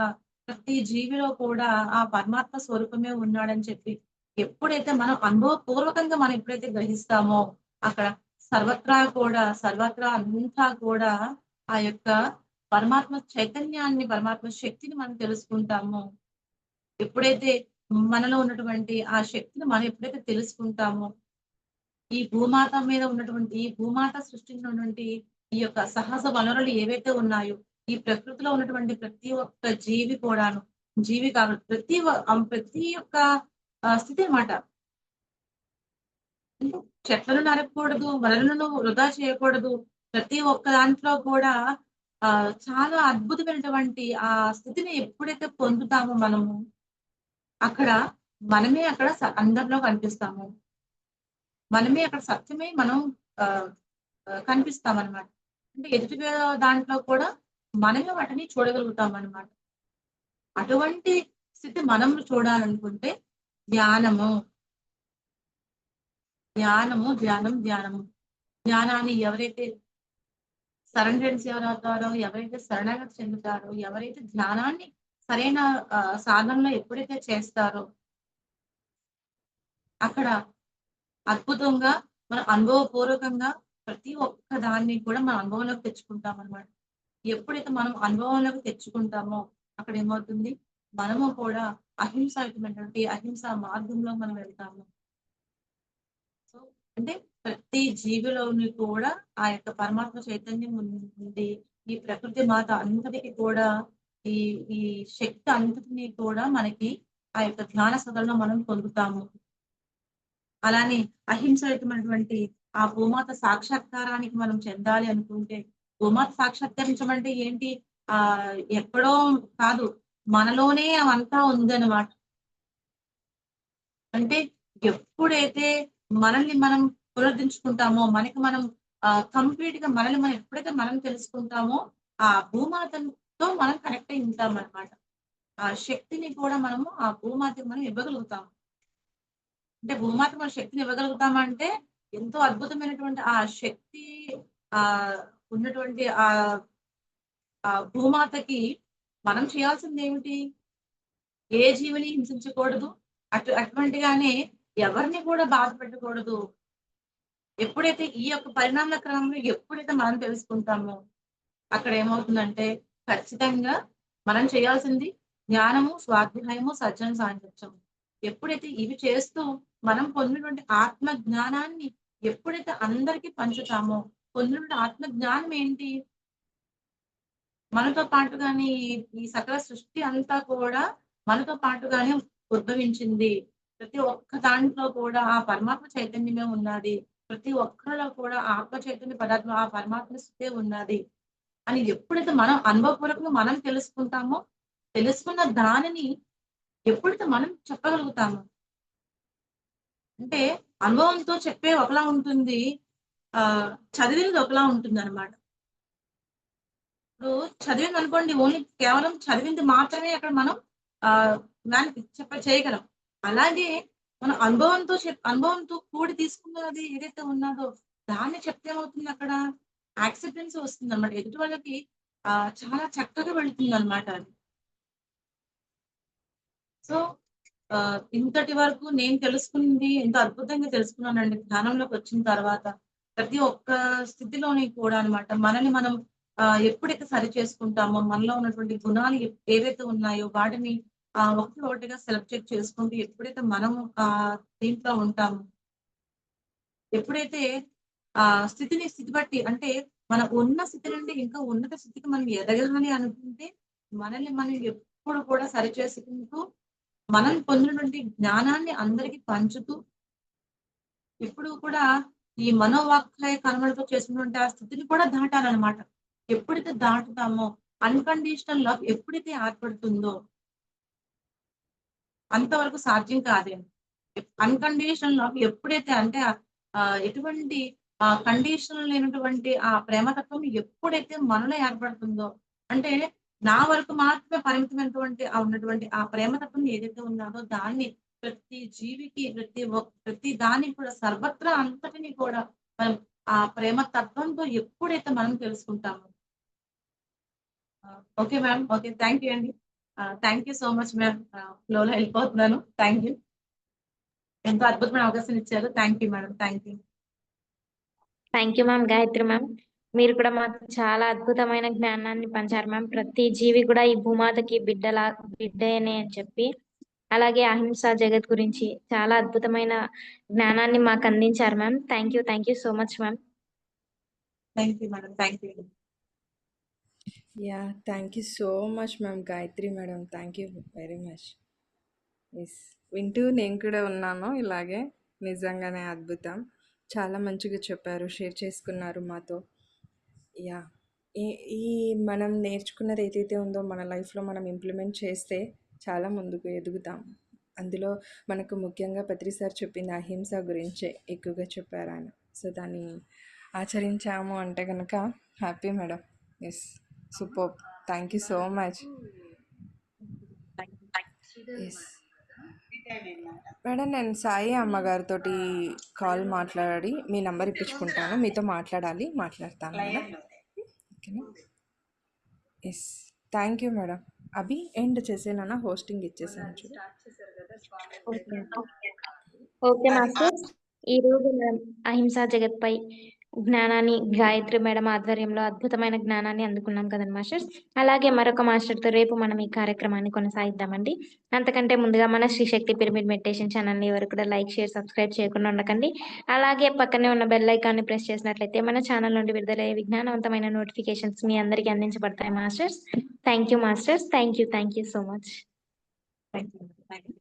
ప్రతి జీవిలో కూడా ఆ పరమాత్మ స్వరూపమే ఉన్నాడని చెప్పి ఎప్పుడైతే మనం అనుభవపూర్వకంగా మనం ఎప్పుడైతే గ్రహిస్తామో, అక్కడ సర్వత్రా అంతా కూడా ఆ యొక్క పరమాత్మ చైతన్యాన్ని, పరమాత్మ శక్తిని మనం తెలుసుకుంటామో, ఎప్పుడైతే మనలో ఉన్నటువంటి ఆ శక్తిని మనం ఎప్పుడైతే తెలుసుకుంటామో, ఈ భూమాత సృష్టించినటువంటి ఈ యొక్క సహజ వనరులు ఏవైతే ఉన్నాయో, ఈ ప్రకృతిలో ఉన్నటువంటి ప్రతి ఒక్క జీవి కూడాను, జీవి కాదు ప్రతి ఒక్క స్థితి అన్నమాట. అంటే చెట్లను నరకకూడదు, వనరులను వృధా చేయకూడదు. ప్రతి ఒక్క దాంట్లో కూడా చాలా అద్భుతమైనటువంటి ఆ స్థితిని ఎప్పుడైతే పొందుతామో మనము, అక్కడ మనమే అక్కడ అందరిలో కనిపిస్తాము. మనమే అక్కడ సత్యమే మనం ఆహ్, ఆహ్, కనిపిస్తామనమాట. అంటే ఎదుటి దాంట్లో కూడా మనమే వాటిని చూడగలుగుతామనమాట. అటువంటి స్థితి మనం చూడాలనుకుంటే ధ్యానము ధ్యానము ధ్యానం ధ్యానము. ధ్యానాన్ని ఎవరైతే సరెండరెన్స్ ఎవరవుతారో, ఎవరైతే శరణాగతి చెందుతారో, ఎవరైతే ధ్యానాన్ని సరైన సాధనలో ఎప్పుడైతే చేస్తారో అక్కడ అద్భుతంగా మన అనుభవపూర్వకంగా ప్రతి ఒక్క దాన్ని కూడా మన అనుభవంలోకి తెచ్చుకుంటాం అనమాట. ఎప్పుడైతే మనం అనుభవంలోకి తెచ్చుకుంటామో అక్కడ ఏమవుతుంది, మనము కూడా అహింసాయుతమైనటువంటి అహింసా మార్గంలో మనం వెళ్తాము. సో అంటే ప్రతి జీవిలోని కూడా ఆ యొక్క పరమాత్మ చైతన్యం ఉంది. ఈ ప్రకృతి మాత అంతటికి కూడా ఈ ఈ శక్తి అంతటిని కూడా మనకి ఆ యొక్క ధ్యాన సదలో మనం పొందుతాము. అలానే అహింసాయుతమైనటువంటి ఆ భూమాత సాక్షాత్కారానికి మనం చెందాలి అనుకుంటే, భూమాత సాక్షాత్కరించమంటే ఏంటి? ఎక్కడో కాదు, మనలోనే అవంతా ఉందన్నమాట. అంటే ఎప్పుడైతే మనల్ని మనం పునరుద్ధరించుకుంటామో, మనకి మనం కంప్లీట్ గా మనల్ని మనం ఎప్పుడైతే మనం తెలుసుకుంటామో, ఆ భూమాతతో మనం కనెక్ట్ అయి ఉంటామన్నమాట. ఆ శక్తిని కూడా మనము ఆ భూమాతకి మనం ఇవ్వగలుగుతాము. అంటే భూమాత మన శక్తిని ఇవ్వగలుగుతామంటే ఎంతో అద్భుతమైనటువంటి ఆ శక్తి ఆ ఉన్నటువంటి ఆ ఆ భూమాతకి మనం చేయాల్సింది ఏమిటి? ఏ జీవిని హింసించకూడదు. అటువంటిగానే ఎవరిని కూడా బాధ పెట్టకూడదు. ఎప్పుడైతే ఈ యొక్క పరిణామాల క్రమంలో ఎప్పుడైతే మనం తెలుసుకుంటామో అక్కడ ఏమవుతుందంటే ఖచ్చితంగా మనం చేయాల్సింది జ్ఞానము, స్వాధ్యాయము, సజ్జన సాంగత్యం. ఎప్పుడైతే ఇవి చేస్తూ మనం పొందినటువంటి ఆత్మ జ్ఞానాన్ని ఎప్పుడైతే అందరికీ పంచుతామో, పొందినటువంటి ఆత్మ జ్ఞానం ఏంటి? మనతో పాటుగానే ఈ సకల సృష్టి అంతా కూడా మనతో పాటుగానే ఉద్భవించింది. ప్రతి ఒక్క దాంట్లో కూడా ఆ పరమాత్మ చైతన్యమే ఉన్నది. ప్రతి ఒక్కరిలో కూడా ఆత్మ చైతన్య పదార్థం ఆ పరమాత్మ స్థితే ఉన్నది అని ఎప్పుడైతే మనం అనుభవపూర్వకంగా మనం తెలుసుకుంటామో, తెలుసుకున్న దానిని ఎప్పుడైతే మనం చెప్పగలుగుతామో, అంటే అనుభవంతో చెప్పే ఒకలా ఉంటుంది. చదివినది ఒకలా ఉంటుందన్నమాట. ఇప్పుడు చదివిందనుకోండి, ఓన్లీ కేవలం చదివింది మాత్రమే అక్కడ మనం దానికి చేయగలం. అలాగే మన అనుభవంతో కూడి తీసుకున్నది ఏదైతే ఉన్నదో దాన్ని చెప్తే ఏమవుతుంది, అక్కడ యాక్సెప్టెన్స్ వస్తుందన్నమాట. ఎదుటి వాళ్ళకి చాలా చక్కగా వెళ్తుందన్నమాట అది. సో ఇంతటి వరకు నేను తెలుసుకుంది ఎంతో అద్భుతంగా తెలుసుకున్నానండి ధ్యానంలోకి వచ్చిన తర్వాత. ప్రతి ఒక్క స్థితిలోని కూడా అన్నమాట మనల్ని మనం ఎప్పుడైతే సరి చేసుకుంటామో, మనలో ఉన్నటువంటి గుణాలు ఏవైతే ఉన్నాయో వాటిని ఒకటి ఒకటిగా సెలెక్ట్ చెక్ చేసుకుంటూ ఎప్పుడైతే మనం దీంట్లో ఉంటామో, ఎప్పుడైతే స్థితి బట్టి అంటే మన ఉన్న స్థితి నుండి ఇంకా ఉన్నత స్థితికి మనం ఎదగాలి అనుకుంటే మనల్ని మనం ఎప్పుడు కూడా సరి చేసుకుంటూ మనం పొందినటువంటి జ్ఞానాన్ని అందరికీ పంచుతూ ఎప్పుడు కూడా ఈ మనోవాక్కాయ కర్మలతో చేసినటువంటి ఆ స్థితిని కూడా దాటాలన్నమాట. ఎప్పుడైతే దాటుతామో అన్‌కండీషనల్ లవ్ ఎప్పుడైతే ఏర్పడుతుందో అంతవరకు సాధ్యం కాదండి. అన్‌కండీషనల్ లవ్ ఎప్పుడైతే అంటే ఎటువంటి కండిషన్ లేనటువంటి ఆ ప్రేమతత్వం ఎప్పుడైతే మనలో ఏర్పడుతుందో, అంటే నా వరకు మాత్రమే పరిమితమైనటువంటి ఉన్నటువంటి ఆ ప్రేమతత్వం ఏదైతే ఉన్నదో దాన్ని ప్రతి జీవికి ప్రతి దానికి కూడా సర్వత్రా అంతటిని కూడా మనం ఆ ప్రేమ తత్వంతో ఎప్పుడైతే మనం తెలుసుకుంటామో. Okay ma'am. Okay. Thank you అండి. Thank you so much ma'am. ఫ్లోలో వెళ్ళిపోతున్నాను. Thank you. ఎంతో అద్భుతమైన అవకాశం ఇచ్చారు. Thank you madam. Thank you. Thank you ma'am. Gayatri ma'am, మీరు కూడా మాకు చాలా అద్భుతమైన జ్ఞానాన్ని పంచారు మ్యామ్. ప్రతి జీవి కూడా ఈ భూమాతకి బిడ్డనే అని చెప్పి, అలాగే అహింస జగత్ గురించి చాలా అద్భుతమైన జ్ఞానాన్ని మాకు అందించారు ma'am. Thank you so much ma'am. Thank you madam. Thank you. Yeah, thank you so much, ma'am. Gayatri madam, thank you very much. Yes, వింటూ నేను కూడా ఉన్నాను ఇలాగే. నిజంగానే అద్భుతం. చాలా మంచిగా చెప్పారు, షేర్ చేసుకున్నారు మాతో. యా, ఈ ఈ మనం నేర్చుకున్నది ఏదైతే ఉందో మన లైఫ్లో మనం ఇంప్లిమెంట్ చేస్తే చాలా ముందుకు ఎదుగుతాం. అందులో మనకు ముఖ్యంగా పత్రి సార్ చెప్పింది అహింస గురించే ఎక్కువగా చెప్పారు ఆయన. సో దాన్ని ఆచరించాము అంటే కనుక happy madam. Yes, super. Thank you so much. Yes. Madam నేను సాయి అమ్మగారితోటి కాల్ మాట్లాడి మీ నంబర్ ఇప్పించుకుంటాను, మీతో మాట్లాడతాను మేడం. ఓకేనా? Yes, thank you madam. Abhi end చేసేనా, హోస్టింగ్ ఇచ్చేసాను చూడు. ఓకే మాస్టర్స్, ఈ రోజు మనం అహింసా జగత్పై జ్ఞానాన్ని గాయత్రి మేడం ఆధ్వర్యంలో అద్భుతమైన జ్ఞానాన్ని అందుకున్నాం కదండి మాస్టర్స్. అలాగే మరొక మాస్టర్తో రేపు మనం ఈ కార్యక్రమాన్ని కొనసాగిద్దామండి. అంతకంటే ముందుగా మన శ్రీశక్తి పిరమిడ్ మెడిటేషన్ ఛానల్ని ఎవరు కూడా లైక్, షేర్, సబ్స్క్రైబ్ చేయకుండా ఉండకండి. అలాగే పక్కనే ఉన్న బెల్ ఐకాన్ని ప్రెస్ చేసినట్లయితే మన ఛానల్ నుండి విడుదలయ్యే విజ్ఞానవంతమైన నోటిఫికేషన్స్ మీ అందరికీ అందించబడతాయి masters. Thank you masters, thank you so much. Thank you.